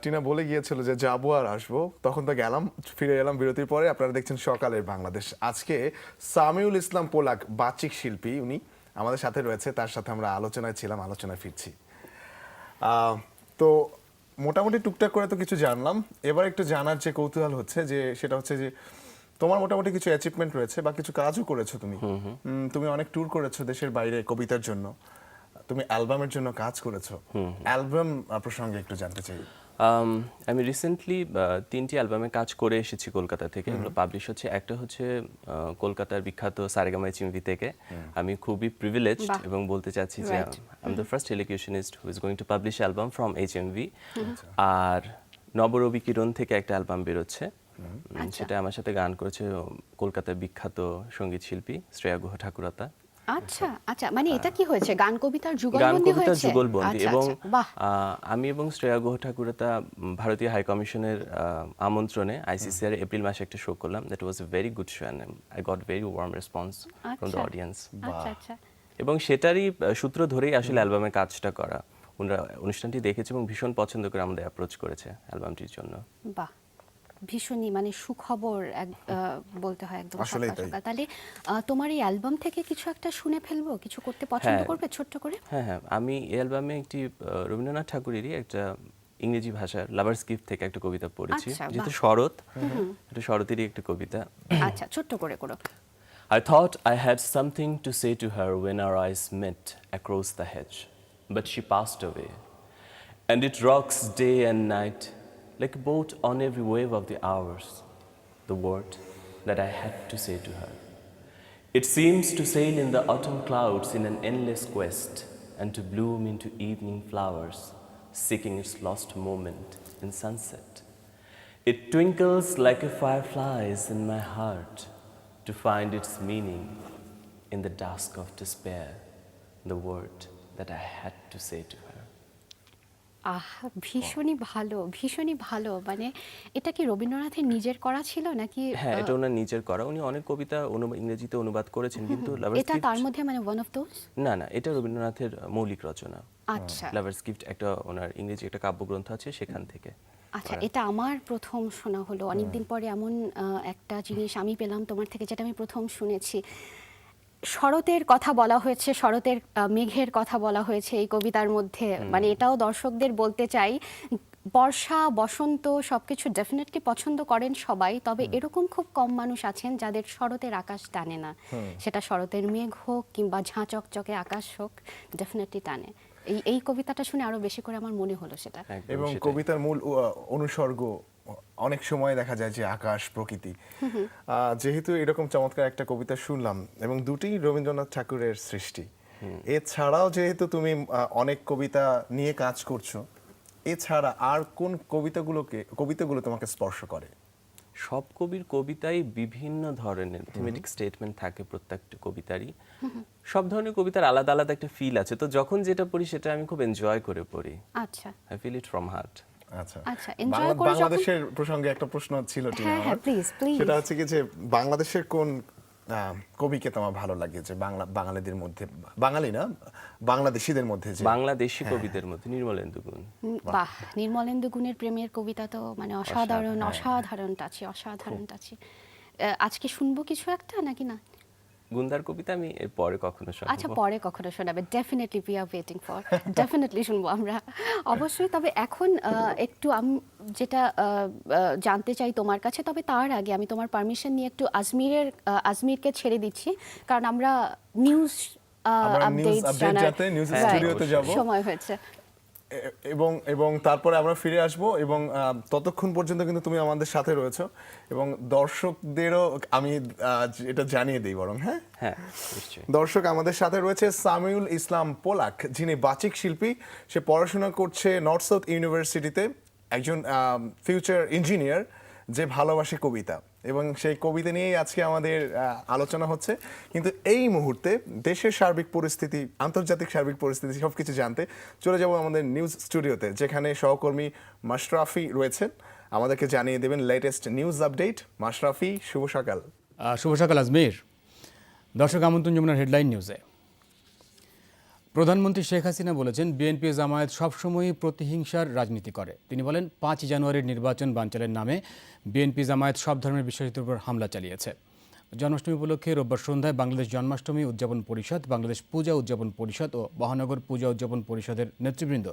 টিনা বলে গিয়েছিল যে যাবো আর আসবো, তখন তো গেলাম, ফিরে এলাম বিরতির পরে। আপনারা দেখছেন সকালের বাংলাদেশ। আজকে সামিউল ইসলাম পোলাক, বাচিক শিল্পী, উনি আমাদের সাথে রয়েছে, তার সাথে আমরা আলোচনায় ছিলাম, আলোচনায় ফিরছি। তো মোটামুটি টুকটাক করে তো কিছু জানলাম, এবার একটু জানার যে কৌতূহল হচ্ছে, যে সেটা হচ্ছে যে তোমার মোটামুটি কিছু অ্যাচিভমেন্ট রয়েছে বা কিছু কাজও করেছো তুমি। তুমি অনেক ট্যুর করেছো দেশের বাইরে কবিতার জন্য। তুমি অ্যালবামের জন্য কাজ করেছো, অ্যালবাম প্রসঙ্গে একটু জানতে চাই। আমি রিসেন্টলি 3টি অ্যালবামে কাজ করে এসেছি কলকাতা থেকে। এগুলো পাবলিশ হচ্ছে। একটা হচ্ছে কলকাতার বিখ্যাত সারেগামা এইচএমভি থেকে। আমি খুবই প্রিভিলেজড এবং বলতে চাচ্ছি যে Right. I am the first elocutionist who is going to publish album from HMV. আর নবরবি কিরণ থেকে একটা অ্যালবাম বেরোচ্ছে। সেটা আমার সাথে গান করেছে কলকাতার বিখ্যাত সঙ্গীত শিল্পী শ্রেয়া গুহ ঠাকুরতা। আচ্ছা আচ্ছা, মানে এটা কি হয়েছে, গান কবিতার গান যুগলবন্দি কবিতার হয়েছে? যুগলবন্দি। আচ্ছা এবং আচ্ছা, বাহ। আমি এবং শ্রেয়া গুহ ঠাকুরতা ভারতীয় হাই কমিশনের আমন্ত্রণে আইসিসিআর এপ্রিল মাসে একটা শো করলাম। That was a very good show and I got very warm response from the আচ্ছা। অডিয়েন্স। আচ্ছা আচ্ছা, এবং সেটারই সূত্র ধরেই আসলে অ্যালবামের কাজটা করা। ওনারা অনুষ্ঠানটি দেখেছে এবং ভীষণ পছন্দ করে আমাদের অ্যাপ্রোচ করেছে অ্যালবামটির জন্য। বাহ, ভীষণই মানে সুখবর বলতে হয় একদম আসলেই সকাল তাই। সকাল। তাহলে তোমার এই অ্যালবাম থেকে কিছু একটা শুনে ফেলবো, কিছু করতে পছন্দ হ্যাঁ। করবে ছোট্ট করে? হ্যাঁ হ্যাঁ, আমি এই অ্যালবামে একটি রবীন্দ্রনাথ ঠাকুরেরই একটা ইংরেজি ভাষার লাভার্স গিফট থেকে একটা কবিতা পড়েছি, আচ্ছা, যেহেতু বাহ। শরৎ, এটা শরতেরই একটা কবিতা। আচ্ছা, ছোট্ট করে করো। I thought I had something to say to her when our eyes met across the hedge, but she passed away. And it rocks day and night like a boat on every wave of the hours, the word that I had to say to her. It seems to sail in the autumn clouds in an endless quest and to bloom into evening flowers, seeking its lost moment in sunset. It twinkles like a fireflies in my heart to find its meaning in the dusk of despair, the word that I had to say to her. আহ, ভীষণই ভালো, ভীষণই ভালো। মানে এটা কি রবীন্দ্রনাথের নিজের করা ছিল নাকি? হ্যাঁ, এটা ওনার নিজের করা। উনি অনেক কবিতা ইংরেজিতে অনুবাদ করেছেন, কিন্তু লাভার্স এটা গিফট তার মধ্যে মানে ওয়ান অফ দোজ? না না, এটা রবীন্দ্রনাথের মৌলিক রচনা। আচ্ছা লাভার্স গিফট একটা ওনার ইংরেজি একটা কাব্যগ্রন্থ আছে, সেখান থেকে। আচ্ছা, এটা আমার প্রথম শোনা হলো। অনেকদিন পরে এমন একটা জিনিস আমি পেলাম তোমার থেকে, যেটা আমি প্রথম শুনেছি। শরতের কথা বলা হয়েছে, শরতের মেঘের কথা বলা হয়েছে এই কবিতার মধ্যে। মানে এটাও দর্শকদের বলতে চাই, বর্ষা বসন্ত সবকিছু ডেফিনেটলি পছন্দ করেন সবাই, তবে এরকম খুব কম মানুষ আছেন যাদের শরতের আকাশ টানে না। সেটা শরতের মেঘ হোক কিংবা ঝাঁ চকচকে আকাশ হোক, ডেফিনেটলি টানে। এই কবিতাটা শুনে আরো বেশি করে আমার মনে হলো সেটা। একদম এবং সেটাই। কবিতার মূল অনুসর্গ অনেক সময় দেখা যায় যে আকাশ, প্রকৃতি। যেহেতু এরকম চমৎকার একটা কবিতা শুনলাম এবং দুটি রবীন্দ্রনাথ ঠাকুরের সৃষ্টি, এছাড়াও যেহেতু তুমি অনেক কবিতা নিয়ে কাজ করছো, এছাড়া আর কোন কবিতাগুলো তোমাকে স্পর্শ করে? সব কবির কবিতায় বিভিন্ন ধরনের থিমেটিক স্টেটমেন্ট থাকে প্রত্যেকটা কবিতারই। সব ধরনের কবিতার আলাদা আলাদা একটা ফিল আছে, তো যখন যেটা পড়ি সেটা আমি খুব এনজয় করে পড়ি। আচ্ছা I feel it from heart. আচ্ছা আচ্ছা, enjoy করে যখন- বাংলাদেশের প্রসঙ্গে একটা প্রশ্ন ছিল টিনা হ্যাঁ, হ্যাঁ, আমার। please, please. সেটা হচ্ছে কি যে বাংলাদেশের কোন কবিকে তোমার ভালো লাগে, যে বাঙালিদের মধ্যে, বাঙালি না বাংলাদেশীদের মধ্যে, যে বাংলাদেশি কবিদের মধ্যে নির্মলেন্দু গুণ। বাহ, নির্মলেন্দু গুণের প্রেমের কবিতা তো মানে অসাধারণ, অসাধারণ টাচি, অসাধারণ টাচি। আজকে শুনবো কিছু একটা নাকি না? গুন্দার কবিতা আমি এর পরে কখনো আচ্ছা, শোনাবো। পরে কখনো শোনাবে, definitely we are waiting for, definitely শুনবো আমরা অবশ্যই। তবে এখন একটু আমি যেটা জানতে চাই তোমার কাছে, তবে তার আগে আমি তোমার পারমিশন নিয়ে একটু আজমিরকে ছেড়ে দিচ্ছি, কারণ আমরা নিউজ আমরা নিউজ আপডেটস আপডেট জানার যাতে নিউজ Right, স্টুডিওতে যাব সময় হয়েছে। এবং তারপরে আমরা ফিরে আসব, এবং ততক্ষণ পর্যন্ত কিন্তু তুমি আমাদের সাথে রয়েছো, এবং দর্শকদেরও আমি এটা জানিয়ে দিই বরং। হ্যাঁ হ্যাঁ, নিশ্চয়ই। দর্শক, আমাদের সাথে রয়েছে সামিউল ইসলাম পোলাক, যিনি বাচিক শিল্পী। সে পড়াশোনা করছে নর্থ সাউথ ইউনিভার্সিটিতে, একজন ফিউচার ইঞ্জিনিয়ার যে ভালোবাসে কবিতা, এবং সেই কবিতা নিয়েই আজকে আমাদের আলোচনা হচ্ছে। কিন্তু এই মুহূর্তে দেশের সার্বিক পরিস্থিতি, আন্তর্জাতিক সার্বিক পরিস্থিতি সবকিছু জানতে চলে যাব আমাদের নিউজ স্টুডিওতে, যেখানে সহকর্মী মাশরাফি রয়েছেন, আমাদেরকে জানিয়ে দেবেন লেটেস্ট নিউজ আপডেট। মাশরাফি, শুভ সকাল। শুভ সকাল আজমির। দর্শক আমন্ত্রণ যমুনার হেডলাইন নিউজে। প্রধানমন্ত্রী শেখ হাসিনা বলেছেন, বিএনপি জামায়াত সবসময়ই প্রতিহিংসার রাজনীতি করে। তিনি বলেন, 5 জানুয়ারির নির্বাচন বানচালের নামে বিএনপি জামায়াত সব ধর্মের বিশ্বাসীদের উপর হামলা চালিয়েছে। জন্মাষ্টমী উপলক্ষে রোববার সন্ধ্যায় বাংলাদেশ জন্মাষ্টমী উদযাপন পরিষদ, বাংলাদেশ পূজা উদযাপন পরিষদ ও মহানগর পূজা উদযাপন পরিষদের নেতৃবৃন্দ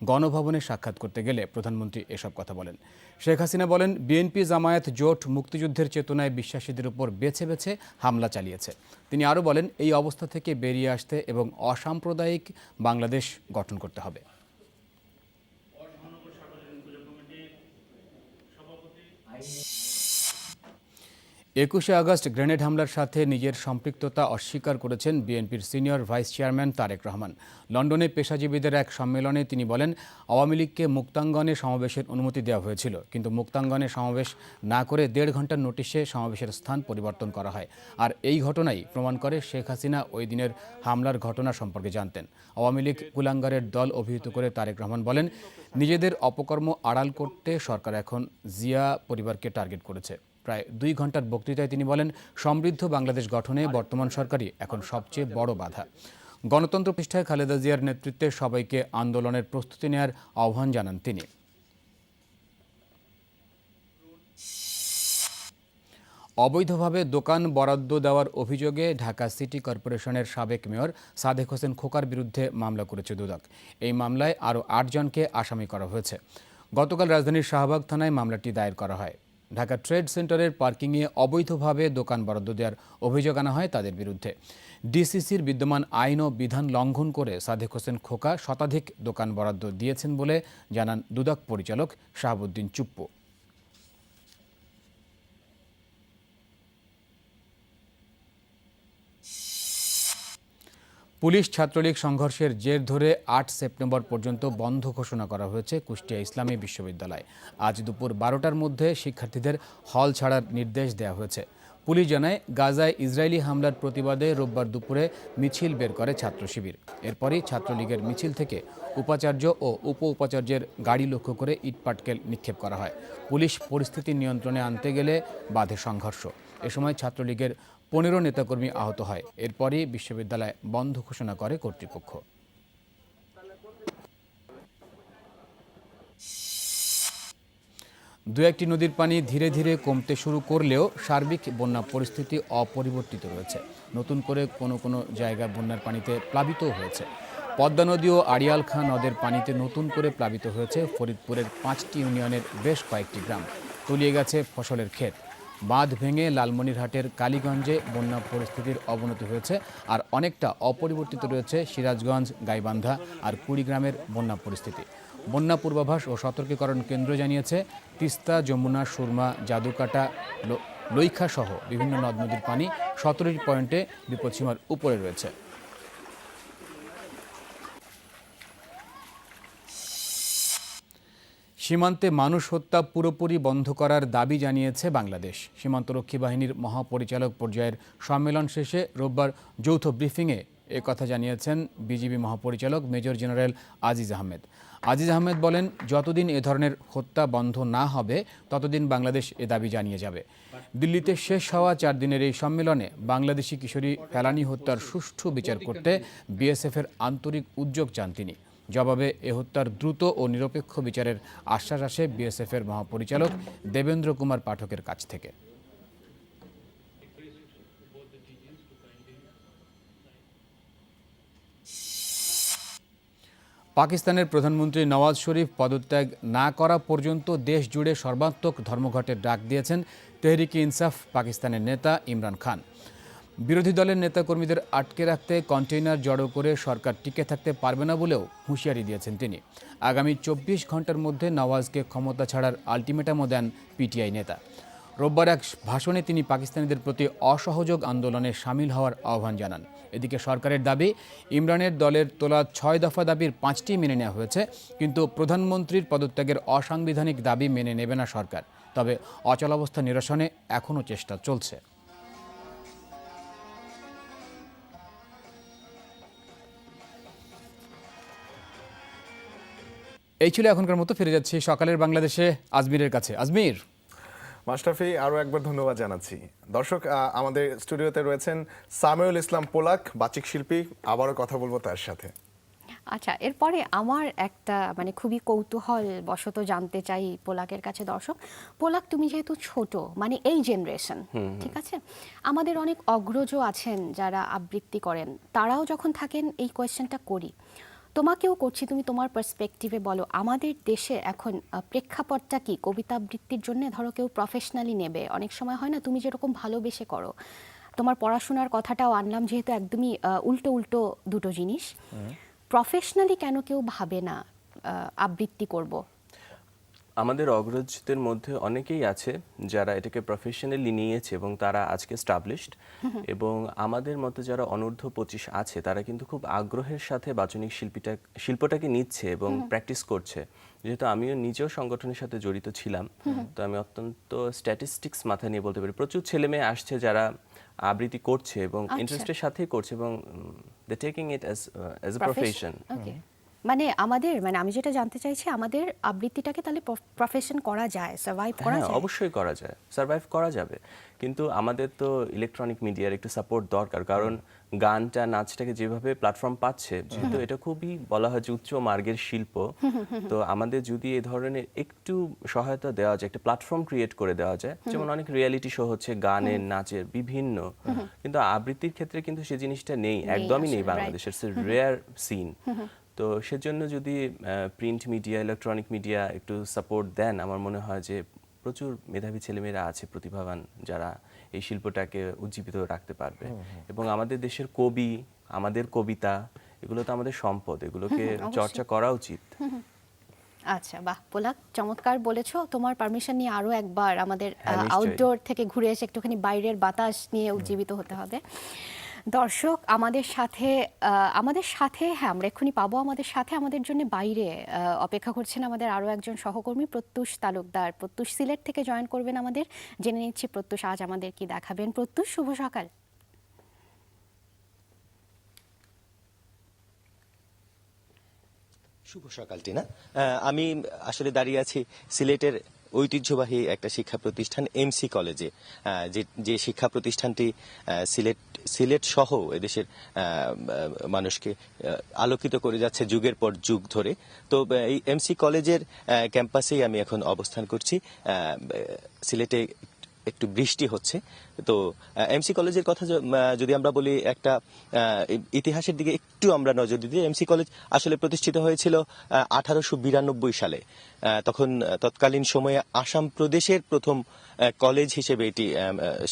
গণভবনে সাক্ষাৎ করতে গেলে প্রধানমন্ত্রী এসব কথা বলেন। শেখ হাসিনা বলেন, বিএনপি জামায়াত জোট মুক্তিযুদ্ধের চেতনায় বিশ্বাসীদের উপর বেছে বেছে হামলা চালিয়েছে। তিনি আরও বলেন, এই অবস্থা থেকে বেরিয়ে আসতে এবং অসাম্প্রদায়িক বাংলাদেশ গঠন করতে হবে। 21শে আগস্ট গ্রেনেড হামলার সাথে নিজের সম্পৃক্ততা অস্বীকার করেছেন বিএনপির senior vice chairman Tarek Rahman. লন্ডনে পেশাজীবীদের এক সম্মেলনে তিনি বলেন, আওয়ামী লীগকে মুক্তাঙ্গনে সমাবেশের অনুমতি দেওয়া হয়েছিল, কিন্তু মুক্তাঙ্গনে সমাবেশ না করে 1.5 ঘন্টার নোটিশে সমাবেশের স্থান পরিবর্তন করা হয়। আর এই ঘটনাই প্রমাণ করে শেখ হাসিনা ওই দিনের হামলার ঘটনা সম্পর্কে জানতেন। আওয়ামী লীগ কুলাঙ্গারের দল অভিহিত করে তারেক রহমান বলেন, নিজেদের অপকর্ম আড়াল করতে সরকার এখন জিয়া পরিবারকে টার্গেট করেছে। প্রায় 2 ঘন্টার বক্তৃতায় তিনি বলেন, সমৃদ্ধ বাংলাদেশ গঠনে বর্তমান সরকারই এখন সবচেয়ে বড় বাধা। গণতন্ত্র পৃষ্ঠায় খালেদা জিয়ার নেতৃত্বে সবাইকে আন্দোলনের প্রস্তুতি নেওয়ার আহ্বান জানান তিনি। অবৈধভাবে দোকান বরাদ্দ দেওয়ার অভিযোগে ঢাকা সিটি কর্পোরেশনের সাবেক মেয়র সাদেক হোসেন খোকার বিরুদ্ধে মামলা করেছে দুদক। এই মামলায় আরও 8 জনকে আসামি করা হয়েছে। গতকাল রাজধানীর শাহবাগ থানায় মামলাটি দায়ের করা হয়। ঢাকা ট্রেড সেন্টারের পার্কিংয়ে অবৈধভাবে দোকান বরাদ্দ দেওয়ার অভিযোগ আনা হয় তাদের বিরুদ্ধে। ডিসিসির বিদ্যমান আইন ও বিধান লঙ্ঘন করে সাদেক হোসেন খোকা শতাধিক দোকান বরাদ্দ দিয়েছেন বলে জানান দুদক পরিচালক শাহাবুদ্দিন চুপ্পু। পুলিশ ছাত্রলীগ সংঘর্ষের জের ধরে 8 সেপ্টেম্বর পর্যন্ত বন্ধ ঘোষণা করা হয়েছে কুষ্টিয়া ইসলামী বিশ্ববিদ্যালয়। আজ দুপুর 12টার মধ্যে শিক্ষার্থীদের হল ছাড়ার নির্দেশ দেওয়া হয়েছে। পুলিশ জানায়, গাজায় ইসরায়েলি হামলার প্রতিবাদে রোববার দুপুরে মিছিল বের করে ছাত্র শিবির। এরপরই ছাত্রলীগের মিছিল থেকে উপাচার্য ও উপ উপাচার্যের গাড়ি লক্ষ্য করে ইটপাটকেল নিক্ষেপ করা হয়। পুলিশ পরিস্থিতি নিয়ন্ত্রণে আনতে গেলে বাধে সংঘর্ষ। এ সময় ছাত্রলীগের 15 নেতাকর্মী আহত হয়। এরপরই বিশ্ববিদ্যালয় বন্ধ ঘোষণা করে কর্তৃপক্ষ। দু একটি নদীর পানি ধীরে ধীরে কমতে শুরু করলেও সার্বিক বন্যা পরিস্থিতি অপরিবর্তিত রয়েছে। নতুন করে কোনো কোনো জায়গায় বন্যার পানিতে প্লাবিত হয়েছে। পদ্মা নদী ও আড়িয়াল খাঁ নদের পানিতে নতুন করে প্লাবিত হয়েছে ফরিদপুরের 5টি ইউনিয়নের বেশ কয়েকটি গ্রাম। তলিয়ে গেছে ফসলের ক্ষেত। বাঁধ ভেঙে লালমনিরহাটের কালীগঞ্জে বন্যা পরিস্থিতির অবনতি হয়েছে। আর অনেকটা অপরিবর্তিত রয়েছে সিরাজগঞ্জ, গাইবান্ধা আর কুড়িগ্রামের বন্যা পরিস্থিতি। বন্যা পূর্বাভাস ও সতর্কীকরণ কেন্দ্র জানিয়েছে, তিস্তা, যমুনা, সুরমা, জাদুকাটা, লইখা সহ বিভিন্ন নদ নদীর পানি 17 পয়েন্টে বিপদসীমার উপরে রয়েছে। সীমান্তে মানুষ হত্যা পুরোপুরি বন্ধ করার দাবি জানিয়েছে বাংলাদেশ। সীমান্তরক্ষী বাহিনীর মহাপরিচালক পর্যায়ের সম্মেলন শেষে রোববার যৌথ ব্রিফিংয়ে একথা জানিয়েছেন বিজিবি মহাপরিচালক মেজর জেনারেল আজিজ আহমেদ। আজিজ আহমেদ বলেন, যতদিন এ ধরনের হত্যা বন্ধ না হবে ততদিন বাংলাদেশ এ দাবি জানিয়ে যাবে। দিল্লিতে শেষ হওয়া 4 দিনের এই সম্মেলনে বাংলাদেশি কিশোরী ফেলানী হত্যার সুষ্ঠু বিচার করতে বিএসএফের আন্তরিক উদ্যোগ চান তিনি। জবাবে এ হত্যার দ্রুত ও নিরপেক্ষ বিচারের আশ্বাস আসে বিএসএফের মহাপরিচালক দেবেন্দ্র কুমার পাঠকের কাছ থেকে। পাকিস্তানের প্রধানমন্ত্রী নওয়াজ শরীফ পদত্যাগ না করা পর্যন্ত দেশ জুড়ে সর্বাত্মক ধর্মঘটের ডাক দিয়েছেন তেহরিকে ইনসাফ পাকিস্তানের নেতা ইমরান খান। বিরোধী দলের নেতাকর্মীদের আটকে রাখতে কন্টেইনার জড়ো করে সরকার টিকে থাকতে পারবে না বলেও হুঁশিয়ারি দিয়েছেন তিনি। আগামী 24 ঘন্টার মধ্যে নওয়াজকে ক্ষমতা ছাড়ার আলটিমেটামও দেন পিটিআই নেতা। রোববার এক ভাষণে তিনি পাকিস্তানিদের প্রতি অসহযোগ আন্দোলনে সামিল হওয়ার আহ্বান জানান। এদিকে সরকারের দাবি, ইমরানের দলের তোলা 6 দফা দাবির 5টি মেনে নেওয়া হয়েছে, কিন্তু প্রধানমন্ত্রীর পদত্যাগের অসাংবিধানিক দাবি মেনে নেবে না সরকার। তবে অচলাবস্থা নিরসনে এখনও চেষ্টা চলছে। এই ছিল এখনকার মতো। ফিরে যাচ্ছি সকালের বাংলাদেশে আজমিরের কাছে। আজমির। মাশরাফি, আরও একবার ধন্যবাদ জানাচ্ছি। দর্শক, আমাদের স্টুডিওতে রয়েছেন সামিউল ইসলাম পোলাক, বাচিক শিল্পী। আবারও কথা বলবো তার সাথে। আচ্ছা, এরপরে আমার একটা মানে খুবই কৌতূহল বশত জানতে চাই পোলাকের কাছে, দর্শক পোলাক তুমি যেহেতু ছোট মানে এই জেনারেশন, ঠিক আছে, আমাদের অনেক অগ্রজ আছেন যারা আবৃত্তি করেন, তারাও যখন থাকেন এই কোয়েশ্চেনটা করি, তোমাকেও করছি, তুমি তোমার পার্সপেক্টিভে বলো আমাদের দেশে এখন প্রেক্ষাপটটা কি কবিতা আবৃত্তির জন্য? ধরো কেউ প্রফেশনালি নেবে, অনেক সময় হয় না তুমি যেরকম ভালোবেসে করো, তোমার পড়াশোনার কথাটাও আনলাম যেহেতু একদমই উল্টো উল্টো দুটো জিনিস, প্রফেশনালি কেন কেউ ভাবে না আবৃত্তি করব? আমাদের অগ্রজদের মধ্যে অনেকেই আছে যারা এটাকে প্রফেশনালি নিয়েছে এবং তারা আজকে স্টাবলিশড, এবং আমাদের মতো যারা অনূর্ধ্ব 25 আছে তারা কিন্তু খুব আগ্রহের সাথে বাচনিক শিল্পটাকে নিচ্ছে এবং প্র্যাকটিস করছে। যেহেতু আমিও নিজেও সংগঠনের সাথে জড়িত ছিলাম, তো আমি অত্যন্ত স্ট্যাটিস্টিক্স মাথায় নিয়ে বলতে পারি প্রচুর ছেলে মেয়ে আসছে যারা আবৃত্তি করছে এবং ইন্টারেস্টের সাথেই করছে, এবং they taking it as a profession. Okay, মানে আমাদের মানে আমি যেটা জানতে চাইছি আমাদের আবৃত্তিটাকে তাহলে প্রফেশন করা যায়, সার্ভাইভ করা হ্যাঁ, যায়? অবশ্যই করা যায়, সার্ভাইভ করা যাবে, কিন্তু আমাদের তো ইলেকট্রনিক মিডিয়ার একটু সাপোর্ট দরকার, কারণ গানটা নাচটাকে যেভাবে প্ল্যাটফর্ম পাচ্ছে, যেহেতু এটা খুবই বলা হয় যে উচ্চ মার্গের শিল্প, তো আমাদের যদি এই ধরনের একটু সহায়তা দেওয়া যায়, একটা প্ল্যাটফর্ম ক্রিয়েট করে দেওয়া যায়, যেমন অনেক রিয়েলিটি শো হচ্ছে গানের নাচের বিভিন্ন, কিন্তু আবৃত্তির ক্ষেত্রে কিন্তু সেই জিনিসটা নেই, একদমই নেই আসলে, বাংলাদেশের, রেয়ার সিন। তো সেজন্য যদি প্রিন্ট মিডিয়া, ইলেকট্রনিক মিডিয়া একটু সাপোর্ট দেন, আমার মনে হয় যে প্রচুর মেধাবী ছেলেমেয়েরা আছে, প্রতিভাবান, যারা এই শিল্পটাকে উজ্জীবিত রাখতে পারবে। এবং আমাদের দেশের কবি, আমাদের কবিতা, এগুলো তো আমাদের সম্পদ, এগুলোকে চর্চা করা উচিত। আচ্ছা, বাহ পোলাক, চমৎকার বলেছো। তোমার পারমিশন নিয়ে আরো একবার আমাদের হ্যাঁ, নিশ্চয়ই। আউটডোর থেকে ঘুরে এসে একটুখানি বাইরের বাতাস নিয়ে উজ্জীবিত হতে হবে। দর্শক আমাদের সাথে হ্যাঁ আমরা এক্ষুনি পাবো, আমাদের সাথে আমাদের জন্য বাইরে অপেক্ষা করছেন আমাদের আরো একজন সহকর্মী প্রত্যুষ তালুকদার। প্রত্যুষ সিলেট থেকে জয়েন করবেন আমাদের, জেনে নিচ্ছি প্রত্যুষ আজ আমাদের কি দেখাবেন। প্রত্যুষ, শুভ সকাল। শুভ সকাল টিনা। আমি আসলে দাঁড়িয়ে আছি সিলেটের ঐতিহ্যবাহী একটা শিক্ষা প্রতিষ্ঠান এমসি কলেজে, যে শিক্ষা প্রতিষ্ঠানটি সিলেট সহ এদেশের মানুষকে আলোকিত করে যাচ্ছে যুগের পর যুগ ধরে। তো এই এমসি কলেজের ক্যাম্পাসেই আমি এখন অবস্থান করছি। সিলেটে একটু বৃষ্টি হচ্ছে। তো এমসি কলেজের কথা যদি আমরা বলি, একটা ইতিহাসের দিকে একটু আমরা নজর দিই। এমসি কলেজ আসলে প্রতিষ্ঠিত হয়েছিল 1892 সালে। তখন তৎকালীন সময়ে আসাম প্রদেশের প্রথম কলেজ হিসেবে এটি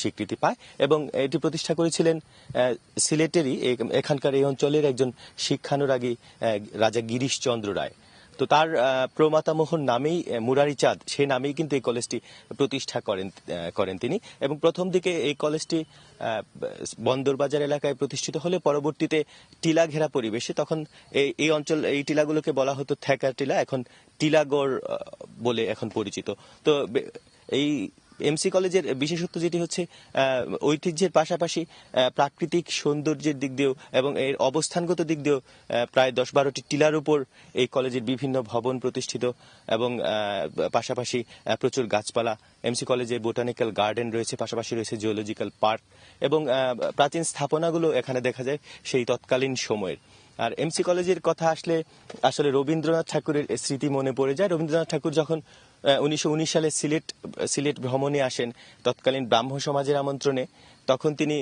স্বীকৃতি পায়, এবং এটি প্রতিষ্ঠা করেছিলেন সিলেটেরই এখানকার এই অঞ্চলের একজন শিক্ষানুরাগী রাজা গিরিশচন্দ্র রায়। তো তার প্রমাতামোহর নামেই মুরারি চাঁদ, সে নামেই কিন্তু এই কলেজটি প্রতিষ্ঠা করেন তিনি। এবং প্রথম দিকে এই কলেজটি বন্দরবাজার এলাকায় প্রতিষ্ঠিত হলে পরবর্তীতে টিলা ঘেরা পরিবেশে, তখন এই টিলাগুলোকে বলা হতো থেকার টিলা, এখন টিলাগড় বলে এখন পরিচিত। তো এই এমসি কলেজের বিশেষত্ব যেটি হচ্ছে ঐতিহ্যের পাশাপাশি প্রাকৃতিক সৌন্দর্যের দিক দিয়েও এবং এর অবস্থানগত দিক দিয়েও প্রায় 10-12টি টিলার উপর এই কলেজের বিভিন্ন ভবন প্রতিষ্ঠিত, এবং পাশাপাশি প্রচুর গাছপালা। এমসি কলেজে বোটানিক্যাল গার্ডেন রয়েছে, পাশাপাশি রয়েছে জিওলজিক্যাল পার্ক, এবং প্রাচীন স্থাপনাগুলো এখানে দেখা যায় সেই তৎকালীন সময়ের। আর এমসি কলেজের কথা আসলে রবীন্দ্রনাথ ঠাকুরের স্মৃতি মনে পড়ে যায়। রবীন্দ্রনাথ ঠাকুর যখন 1919 সালে সিলেট ভ্রমণে আসেন তৎকালীন ব্রাহ্ম সমাজের আমন্ত্রণে, তখন তিনি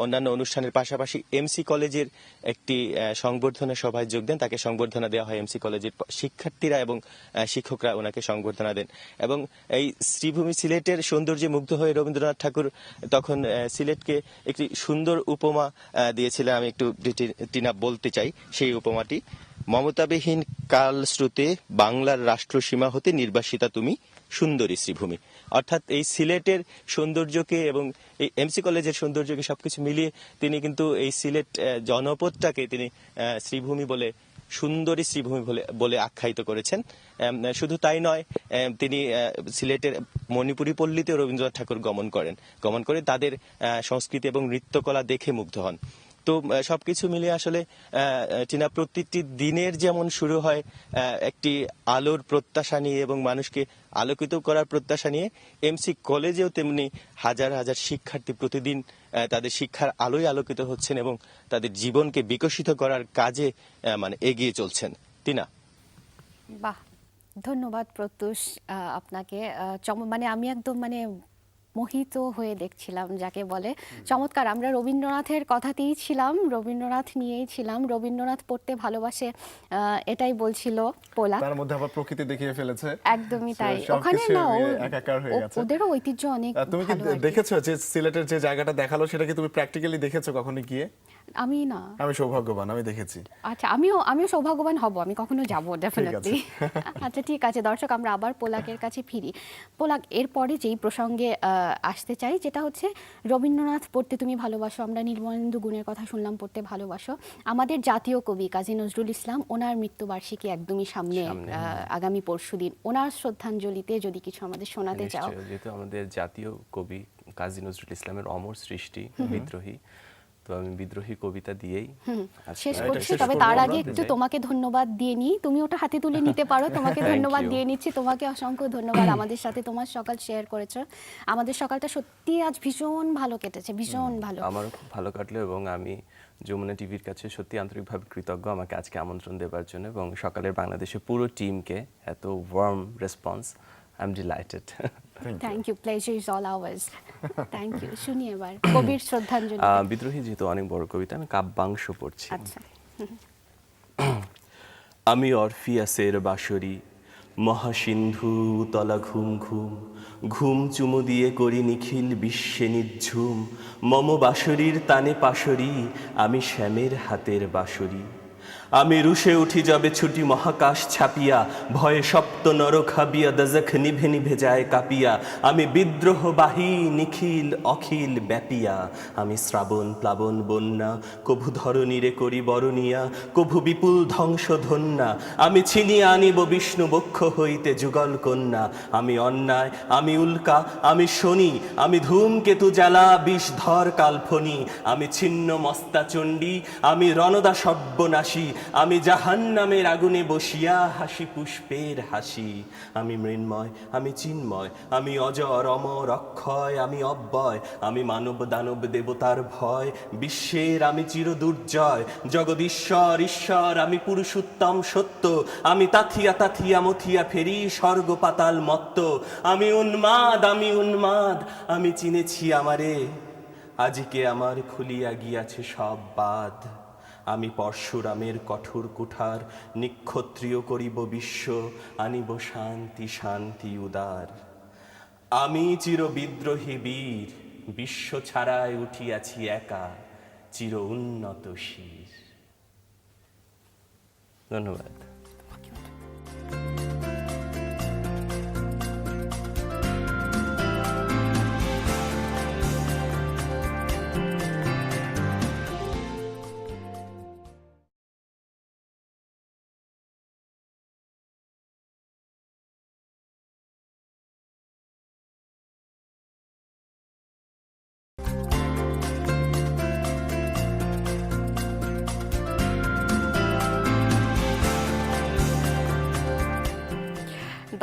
অন্যান্য অনুষ্ঠানের পাশাপাশি এমসি কলেজের একটি সংবর্ধনা সভায় যোগ দেন। তাকে সংবর্ধনা দেওয়া হয়, এমসি কলেজের শিক্ষার্থীরা এবং শিক্ষকরা ওনাকে সংবর্ধনা দেন। এবং এই শ্রীভূমি সিলেটের সৌন্দর্যে মুগ্ধ হয়ে রবীন্দ্রনাথ ঠাকুর তখন সিলেটকে একটি সুন্দর উপমা দিয়েছিলেন। আমি একটু টিনা বলতে চাই সেই উপমাটি। মমতাবিহীন কালস্রোতে বাংলার রাষ্ট্রসীমা হতে নির্বাসিতা তুমি সুন্দরী শ্রীভূমি। অর্থাৎ এই সিলেটের সৌন্দর্যকে এবং এই এমসি কলেজের সৌন্দর্যকে সবকিছু মিলিয়ে তিনি কিন্তু এই সিলেট জনপদটাকে তিনি শ্রীভূমি বলে, সুন্দরী শ্রীভূমি বলে আখ্যায়িত করেছেন। শুধু তাই নয়, তিনি সিলেটের মণিপুরী পল্লীতেও রবীন্দ্রনাথ ঠাকুর গমন করে তাদের সংস্কৃতি এবং নৃত্যকলা দেখে মুগ্ধ হন। তো সবকিছু মিলিয়ে আসলে টিনা, প্রত্যেকটি দিনের যেমন শুরু হয় একটি আলোর প্রত্যাশা নিয়ে এবং মানুষকে আলোকিত করার প্রত্যাশা নিয়ে, এমসি কলেজেও তেমনি হাজার হাজার শিক্ষার্থী প্রতিদিন তাদের শিক্ষার আলোয় আলোকিত হচ্ছেন এবং তাদের জীবনকে বিকশিত করার কাজে মানে এগিয়ে চলছেন। টিনা। বাহ, ধন্যবাদ প্রত্যুষ আপনাকে। মানে আমি একদম মানে মোহিত হয়ে দেখছিলাম যাকে বলে। চমৎকার। আমরা রবীন্দ্রনাথের কথাতেই ছিলাম, রবীন্দ্রনাথ নিয়েই ছিলাম। রবীন্দ্রনাথ পড়তে ভালোবাসে, এটাই বলছিল পোলা। তার মধ্যে আবার প্রকৃতি দেখিয়ে ফেলেছে। একদমই তাই। সবকিছু ওখানে না একাকার হয়ে গেছে। ওদেরও ঐতিহ্য অনেক তুমি কি ভালো আর কি। দেখেছো যে সিলেটের যে জায়গাটা দেখালো সেটা কি তুমি প্র্যাকটিক্যালি দেখেছো কখনো গিয়ে? আমি না। আমি সৌভাগ্যবান, আমি দেখেছি। আচ্ছা, আমিও সৌভাগ্যবান হব, আমি কখনো যাব ডেফিনেটলি। আচ্ছা ঠিক আছে দর্শক, আমরা আবার পোলাকের কাছে ফিরি। পোলাক, এরপরে যেই প্রসঙ্গে আসতে চাই যেটা হচ্ছে রবীন্দ্রনাথ পড়তে তুমি ভালোবাসো, আমরা নির্মলেন্দু গুণের কথা শুনলাম পড়তে ভালোবাসো। আমাদের জাতীয় কবি কাজী নজরুল ইসলাম, ওনার মৃত্যুবার্ষিকী একদমই সামনে, আগামী পরশুদিন। ওনার শ্রদ্ধাঞ্জলিতে যদি কিছু আমাদের শোনাতে চাও। নিশ্চয়ই, যেহেতু আমাদের জাতীয় কবি কাজী নজরুল ইসলামের অমর সৃষ্টি বিদ্রোহী, তো আমি বিদ্রোহী কবিতা দিয়েই শেষ করছি। তবে তার আগে একটু তোমাকে ধন্যবাদ দিয়ে নিই, তুমি ওটা হাতে তুলে নিতে পারো। তোমাকে ধন্যবাদ দিয়ে নিচ্ছি। তোমাকে অসংখ্য ধন্যবাদ, আমাদের সাথে তোমার সকাল শেয়ার করেছো। আমাদের সকালটা সত্যি আজ ভীষণ ভালো কেটেছে, ভীষণ ভালো। আমারও খুব ভালো কাটলো এবং আমি যমুনা টিভির কাছে সত্যি আন্তরিকভাবে কৃতজ্ঞ আমাকে আজকে আমন্ত্রণ দেওয়ার জন্য এবং সকালের বাংলাদেশের পুরো টিমকে এত warm response. I am delighted. Thank you, pleasure is all ours. Thank you. শুনি এবার কবির শ্রদ্ধাঞ্জলি। বিদ্রোহী যেহেতু অনেক বড় কবিতা, আমি কাব্যাংশ পড়ছি। আচ্ছা। আমি অরফিয়াসের বাঁশরি, মহাসিন্ধু তলা ঘুম ঘুম, ঘুম চুমু দিয়ে করি নিখিল বিশ্বে নিঝুম, মম বাঁশরির তানে পাশরি, আমি শ্যামের হাতের বাঁশরি। আমি রুশে উঠি যাবে ছুটি মহাকাশ ছাপিয়া, ভয়ে সপ্ত নরক হাবিয়া, দজখ নিভে নিভে যায় কাঁপিয়া। আমি বিদ্রোহবাহী নিখিল অখিল ব্যাপিয়া, আমি শ্রাবণ প্লাবন বন্যা, কভু ধরণীরে করি বরণিয়া, কভু বিপুল ধ্বংস ধন্যা। আমি ছিনিয়ে আনিব বিষ্ণু বক্ষ হইতে যুগল কন্যা। আমি অন্যায়, আমি উল্কা, আমি শনি, আমি ধূমকেতু জ্বালা বিষধর কালফনি। আমি ছিন্ন মস্তা চণ্ডী, আমি রণদা সর্বনাশী, আমি জাহান্নামের আগুনে বসিয়া হাসি পুষ্পের হাসি। আমি মৃন্ময়, আমি চিন্ময়, আমি অজর অমর অক্ষয়, আমি অব্যয়, আমি মানব দানব দেবতার ভয়, বিশ্বের আমি চির দুর্জয়, জগদীশ্বর ঈশ্বর, আমি পুরুষোত্তম সত্য, আমি তাথিয়া তাথিয়া মথিয়া ফেরি স্বর্গ পাতাল মত্ত। আমি উন্মাদ, আমি উন্মাদ, আমি চিনেছি আমারে, আজকে আমার খুলিয়া গিয়াছে সব বাদ। আমি পরশুরামের কঠোর কুঠার, নিক্ষত্রিয় করিব বিশ্ব, আনিব শান্তি শান্তি উদার। আমি চির বিদ্রোহী বীর, বিশ্ব ছাড়ায় উঠিয়াছি একা, চির উন্নত শির। ধন্যবাদ।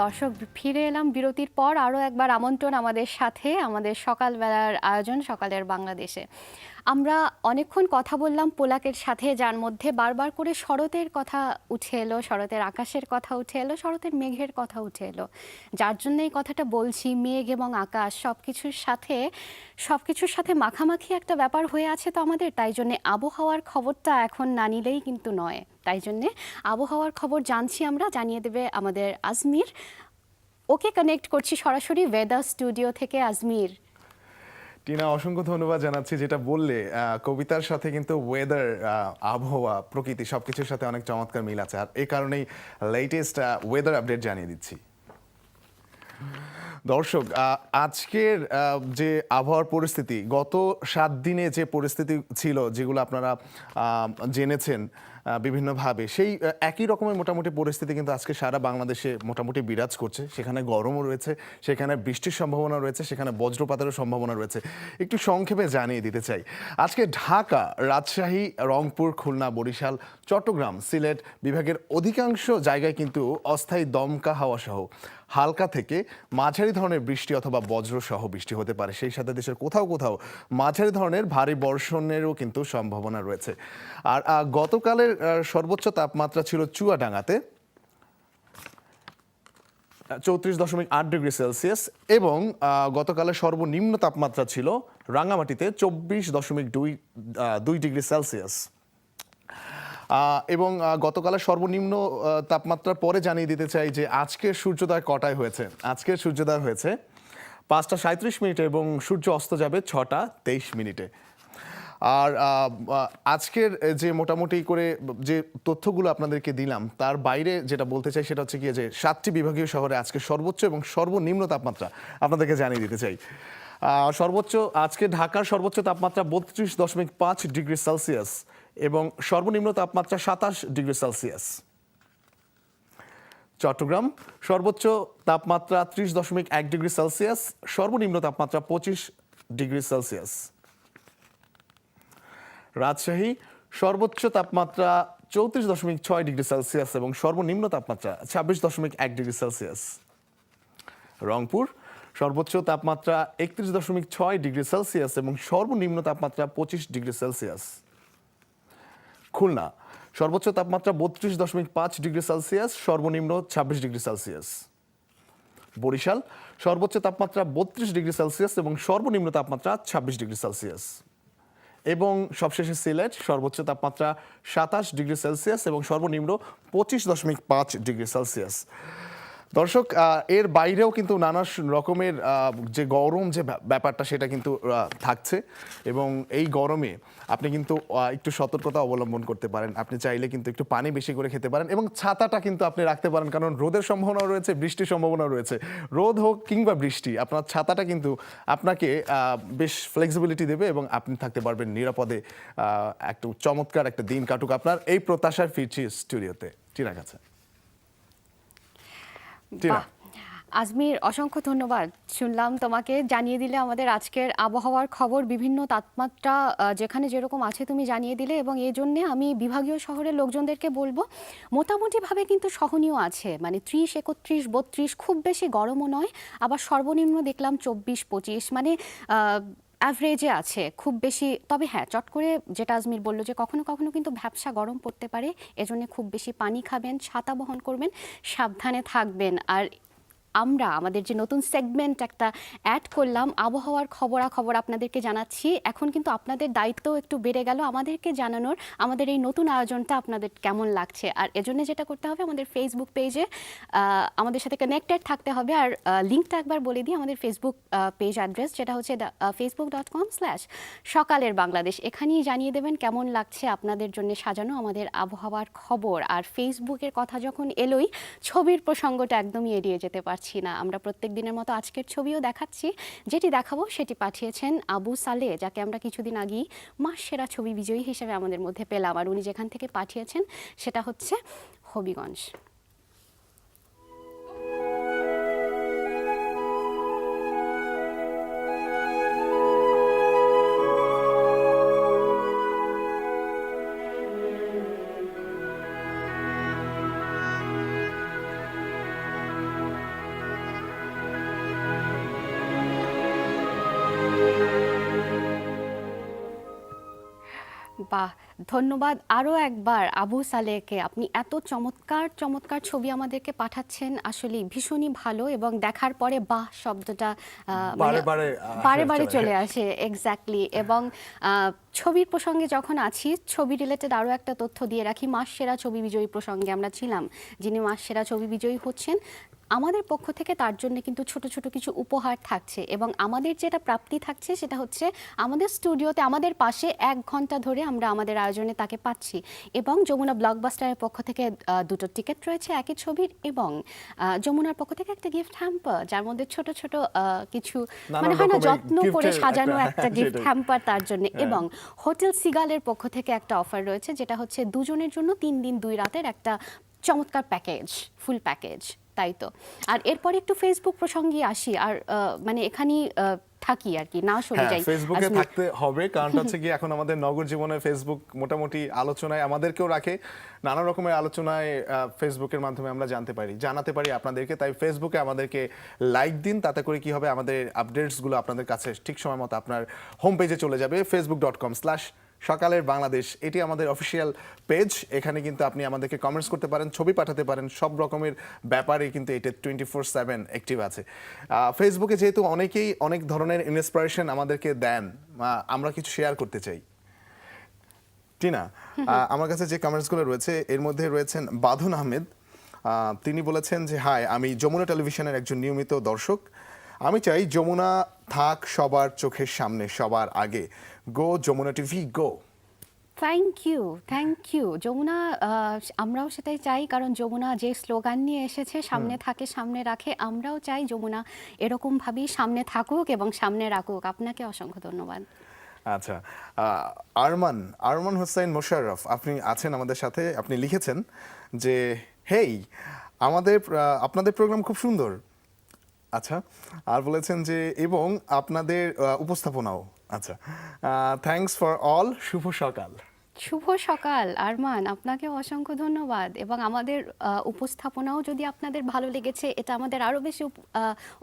দর্শক, ফিরে এলাম বিরতির পর। আরও একবার আমন্ত্রণ আমাদের সাথে, আমাদের সকালবেলার আয়োজন সকালের বাংলাদেশে। আমরা অনেকক্ষণ কথা বললাম পোলাকের সাথে, যার মধ্যে বারবার করে শরতের কথা উঠে এলো, শরতের আকাশের কথা উঠে এলো, শরতের মেঘের কথা উঠে এলো। যার জন্য এই কথাটা বলছি, মেঘ এবং আকাশ সব কিছুর সাথে মাখামাখি একটা ব্যাপার হয়ে আছে তো আমাদের। তাই জন্যে আবহাওয়ার খবরটা এখন না নিলেই কিন্তু নয়। তাই জন্যে আবহাওয়ার খবর জানছি আমরা, জানিয়ে দেবে আমাদের আজমির। ওকে কানেক্ট করছি সরাসরি ওয়েদার স্টুডিও থেকে। আজমির। টিনা, অসংখ্য ধন্যবাদ জানাচ্ছি। যেটা বললে কবিতার সাথে কিন্তু ওয়েদার, আবহাওয়া, প্রকৃতি সবকিছুর সাথে অনেক চমৎকার মিল আছে, আর এই কারণেই লেটেস্ট ওয়েদার আপডেট জানিয়ে দিচ্ছি। দর্শক, আজকের যে আবহাওয়ার পরিস্থিতি, গত 7 দিনে যে পরিস্থিতি ছিল যেগুলো আপনারা জেনেছেন, বিভিন্নভাবে সেই একই রকমের মোটামুটি পরিস্থিতি কিন্তু আজকে সারা বাংলাদেশে মোটামুটি বিরাজ করছে। সেখানে গরমও রয়েছে, সেখানে বৃষ্টির সম্ভাবনা রয়েছে, সেখানে বজ্রপাতেরও সম্ভাবনা রয়েছে। একটু সংক্ষেপে জানিয়ে দিতে চাই, আজকে ঢাকা, রাজশাহী, রংপুর, খুলনা, বরিশাল, চট্টগ্রাম, সিলেট বিভাগের অধিকাংশ জায়গায় কিন্তু অস্থায়ী দমকা হাওয়া সহ হালকা থেকে মাঝারি ধরনের বৃষ্টি অথবা বজ্রসহ বৃষ্টি হতে পারে। সেই সাথে দেশের কোথাও কোথাও মাঝারি ধরনের ভারী বর্ষণেরও কিন্তু সম্ভাবনা রয়েছে। আর গতকালের সর্বোচ্চ তাপমাত্রা ছিল চুয়াডাঙ্গাতে 34.8 ডিগ্রি সেলসিয়াস এবং গতকালের সর্বনিম্ন তাপমাত্রা ছিল রাঙামাটিতে 24.2 ডিগ্রি সেলসিয়াস। এবং গতকালের সর্বনিম্ন তাপমাত্রার পরে জানিয়ে দিতে চাই যে আজকের সূর্যোদয় কটায় হয়েছে। আজকের সূর্যোদয় হয়েছে 5:37 এবং সূর্য অস্ত যাবে 6:23। আর আজকের যে মোটামুটি করে যে তথ্যগুলো আপনাদেরকে দিলাম তার বাইরে যেটা বলতে চাই সেটা হচ্ছে কি যে 7টি বিভাগীয় শহরে আজকে সর্বোচ্চ এবং সর্বনিম্ন তাপমাত্রা আপনাদেরকে জানিয়ে দিতে চাই। সর্বোচ্চ আজকে ঢাকার সর্বোচ্চ তাপমাত্রা 32.5 ডিগ্রি সেলসিয়াস এবং সর্বনিম্ন তাপমাত্রা 27 ডিগ্রি সেলসিয়াস। চট্টগ্রাম সর্বোচ্চ তাপমাত্রা 30.1 ডিগ্রি সেলসিয়াস, সর্বনিম্ন তাপমাত্রা 25 ডিগ্রি সেলসিয়াস। রাজশাহী সর্বোচ্চ তাপমাত্রা 34.6 ডিগ্রি সেলসিয়াস এবং সর্বনিম্ন তাপমাত্রা 26.1 ডিগ্রি সেলসিয়াস। রংপুর সর্বোচ্চ তাপমাত্রা 31.6 ডিগ্রি সেলসিয়াস এবং সর্বনিম্ন তাপমাত্রা 25 ডিগ্রি সেলসিয়াস। খুলনা সর্বোচ্চ তাপমাত্রা 32.5 ডিগ্রি সেলসিয়াস, সর্বনিম্ন 26 ডিগ্রি সেলসিয়াস। বরিশাল সর্বোচ্চ তাপমাত্রা 32 ডিগ্রি সেলসিয়াস এবং সর্বনিম্ন তাপমাত্রা 26 ডিগ্রি সেলসিয়াস। এবং সবশেষে সিলেট সর্বোচ্চ তাপমাত্রা 27 ডিগ্রি সেলসিয়াস এবং সর্বনিম্ন 25.5 ডিগ্রি সেলসিয়াস। দর্শক, এর বাইরেও কিন্তু নানা রকমের যে গরম যে ব্যাপারটা সেটা কিন্তু থাকছে এবং এই গরমে আপনি কিন্তু একটু সতর্কতা অবলম্বন করতে পারেন। আপনি চাইলে কিন্তু একটু পানি বেশি করে খেতে পারেন এবং ছাতাটা কিন্তু আপনি রাখতে পারেন, কারণ রোদের সম্ভাবনা রয়েছে, বৃষ্টির সম্ভাবনা রয়েছে। রোদ হোক কিংবা বৃষ্টি, আপনার ছাতাটা কিন্তু আপনাকে বেশ ফ্লেক্সিবিলিটি দেবে এবং আপনি থাকতে পারবেন নিরাপদে। একটু চমৎকার একটা দিন কাটুক আপনার, এই প্রত্যাশায় ফিরছি স্টুডিওতে। টিনা কাছে। বাহ, আজমির অসংখ্য ধন্যবাদ। শুনলাম তোমাকে জানিয়ে দিলে আমাদের আজকের আবহাওয়ার খবর, বিভিন্ন তাপমাত্রা যেখানে যেরকম আছে তুমি জানিয়ে দিলে এবং এই জন্যে আমি বিভাগীয় শহরের লোকজনদেরকে বলবো মোটামুটিভাবে কিন্তু সহনীয় আছে, মানে 30, 31, 32, খুব বেশি গরমও নয়, আবার সর্বনিম্ন দেখলাম 24-25, মানে অ্যাভারেজে আছে, খুব বেশি। তবে হ্যাঁ, চট করে যেটা আজমির বললো যে কখনো কখনো কিন্তু ভ্যাপসা গরম পড়তে পারে, এজন্য খুব বেশি পানি খাবেন, ছাতা বহন করবেন, সাবধানে থাকবেন। আর আমরা আমাদের যে নতুন সেগমেন্ট একটা অ্যাড করলাম, আবহাওয়ার খবরাখবর আপনাদেরকে জানাচ্ছি। এখন কিন্তু আপনাদের দায়িত্ব একটু বেড়ে গেল আমাদেরকে জানানোর আমাদের এই নতুন আয়োজনটা আপনাদের কেমন লাগছে। আর এজন্য যেটা করতে হবে, আমাদের ফেসবুক পেজে আমাদের সাথে কানেক্টেড থাকতে হবে। আর লিঙ্কটা একবার বলে দিই, আমাদের ফেসবুক পেজ অ্যাড্রেস যেটা হচ্ছে facebook.com/সকালের বাংলাদেশ। এখানেই জানিয়ে দেবেন কেমন লাগছে আপনাদের জন্য সাজানো আমাদের আবহাওয়ার খবর। আর ফেসবুকের কথা যখন এলোই, ছবির প্রসঙ্গটা একদমই এড়িয়ে যেতে পারছি না। আমরা প্রত্যেক দিনের মতো আজকের ছবিও দেখাচ্ছি। যেটি দেখাবো সেটি পাঠিয়েছেন আবু সালে, যাকে আমরা কিছুদিন আগেই মাস সেরা ছবি বিজয়ী হিসেবে আমাদের মধ্যে পেলাম। আর উনি যেখান থেকে পাঠিয়েছেন সেটা হচ্ছে হবিগঞ্জ। বাহ, ধন্যবাদ আরও একবার আবু সালেহকে। আপনি এত চমৎকার চমৎকার ছবি আমাদেরকে পাঠাচ্ছেন, আসলে ভীষণই ভালো। এবং দেখার পরে বাহ শব্দটা বারে বারে চলে আসে। এক্স্যাক্টলি। এবং ছবির প্রসঙ্গে যখন আছি, ছবি রিলেটেড আরও একটা তথ্য দিয়ে রাখি। মাস সেরা ছবি বিজয়ী প্রসঙ্গে আমরা ছিলাম, যিনি মাস সেরা ছবি বিজয়ী হচ্ছেন আমাদের পক্ষ থেকে তার জন্য কিন্তু ছোট ছোট কিছু উপহার থাকছে এবং আমাদের যেটা প্রাপ্তি থাকছে সেটা হচ্ছে আমাদের স্টুডিওতে আমাদের পাশে 1 ঘন্টা ধরে আমরা আমাদের আয়োজনে তাকে পাচ্ছি এবং যমুনা ব্লকবাস্টারের পক্ষ থেকে 2টো টিকিট রয়েছে একই ছবির এবং যমুনার পক্ষ থেকে একটা গিফট হ্যাম্পার যার মধ্যে ছোট ছোট কিছু নানান মানে হয় না রকমের যত্ন করে গিফটের সাজানো একটা গিফট সেটাই। হ্যাম্পার তার জন্য এবং হোটেল সিগালের পক্ষ থেকে একটা অফার রয়েছে যেটা হচ্ছে দুজনের জন্য 3 দিন 2 রাতের একটা চমৎকার প্যাকেজ, ফুল প্যাকেজ। তাই তো। আর এরপরে একটু ফেসবুক প্রসঙ্গে আসি আর মানে এখানেই থাকি আর কি, না সরে হ্যাঁ, যাই। ফেসবুকে আজমল, থাকতে হবে, কারণটা হচ্ছে কি এখন আমাদের নগর জীবনে ফেসবুক মোটামুটি আলোচনায় আমাদেরকেও রাখে, নানা রকমের আলোচনায় ফেসবুকের মাধ্যমে আমরা জানাতে পারি আপনাদেরকে। তাই ফেসবুকে আমাদেরকে লাইক দিন, তাতে করে কি হবে আমাদের আপডেটসগুলো আপনাদের কাছে ঠিক সময় মতো আপনার হোম পেজে চলে যাবে। facebook.com/সকালের বাংলাদেশ, এটি আমাদের অফিসিয়াল পেজ। এখানে কিন্তু আপনি আমাদেরকে কমেন্টস করতে পারেন, ছবি পাঠাতে পারেন, সব রকমের ব্যাপারে কিন্তু এটা 24/7 অ্যাক্টিভ আছে। ফেসবুকে যেহেতু অনেকেই অনেক ধরনের ইন্সপিরেশন আমাদেরকে দেন, আমরা কিছু শেয়ার করতে চাই। টিনা, আমার কাছে যে কমেন্টসগুলো রয়েছে এর মধ্যে রয়েছেন বাঁধন আহমেদ। তিনি বলেছেন যে হাই, আমি যমুনা টেলিভিশনের একজন নিয়মিত দর্শক। আমি চাই যমুনা থাক সবার চোখের সামনে, সবার আগে। Go Jamuna TV go. Thank you Jamuna. আমরাও সেটাই চাই, কারণ যমুনা যে স্লোগান নিয়ে এসেছে সামনে থাকে সামনে রাখে, আমরাও চাই যমুনা এরকমভাবেই সামনে থাকুক এবং সামনে রাখুক। আপনাকে অসংখ্য ধন্যবাদ। আচ্ছা, আরমান হোসেন মোশাররফ, আপনি আছেন আমাদের সাথে। আপনি লিখেছেন যে হেই, আপনাদের প্রোগ্রাম খুব সুন্দর। আচ্ছা, আর বলেছেন যে এবং আপনাদের উপস্থাপনাও। আচ্ছা, থ্যাঙ্কস ফর অল, শুভ সকাল। শুভ সকাল আরমান, আপনাকে অসংখ্য ধন্যবাদ। এবং আমাদের উপস্থাপনাও যদি আপনাদের ভালো লেগেছে, এটা আমাদের আরো বেশি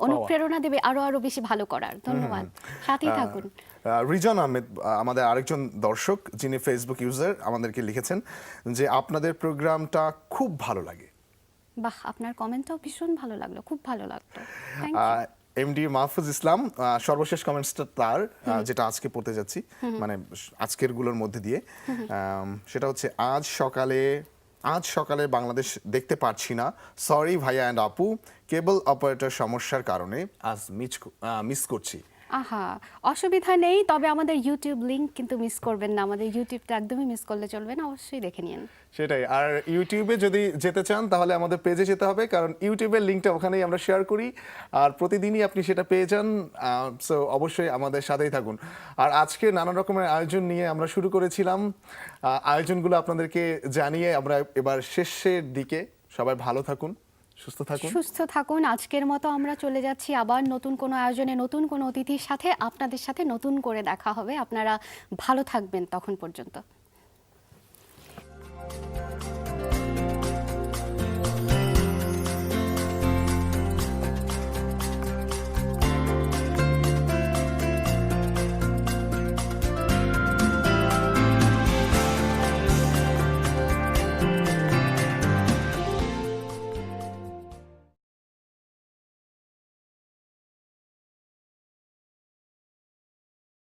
অনুপ্রেরণা দেবে আরো বেশি ভালো করার। ধন্যবাদ, সাথেই থাকুন। রিজন আহমেদ, আমাদের আরেকজন দর্শক যিনি ফেসবুক ইউজার, আমাদেরকে লিখেছেন যে আপনাদের প্রোগ্রামটা খুব ভালো লাগে। বাহ, আপনার কমেন্টটাও ভীষণ ভালো লাগলো, খুব ভালো লাগলো। Thank you. MD Mahfuz Islam, সর্বশেষ কমেন্টসটা তার, যেটা আজকে পড়তে যাচ্ছি, মানে আজকের গুলোর মধ্যে দিয়ে, সেটা হচ্ছে আজ সকালে বাংলাদেশ দেখতে পারছি না, সরি ভাইয়া অ্যান্ড আপু, কেবল অপারেটর সমস্যার কারণে আজ মিস করছি। আহা, অসুবিধা নেই, তবে আমাদের ইউটিউব লিংক কিন্তু মিস করবেন না। আমাদের ইউটিউবটা একদমই মিস করলে চলবে না, অবশ্যই দেখে নিন। সেটাই। আর ইউটিউবে যদি যেতে চান তাহলে আমাদের পেজে যেতে হবে, কারণ ইউটিউবের লিঙ্কটা ওখানেই আমরা শেয়ার করি আর প্রতিদিনই আপনি সেটা পেয়ে যান। সো অবশ্যই আমাদের সাথেই থাকুন। আর আজকে নানা রকমের আয়োজন নিয়ে আমরা শুরু করেছিলাম, আয়োজনগুলো আপনাদেরকে জানিয়ে আমরা এবার শেষের দিকে। সবাই ভালো থাকুন, সুস্থ থাকুন। আজকের মতো আমরা চলে যাচ্ছি আবার নতুন কোনো আয়োজনে, নতুন কোনো অতিথির সাথে। আপনাদের সাথে নতুন করে দেখা হবে। আপনারা ভালো থাকবেন তখন পর্যন্ত।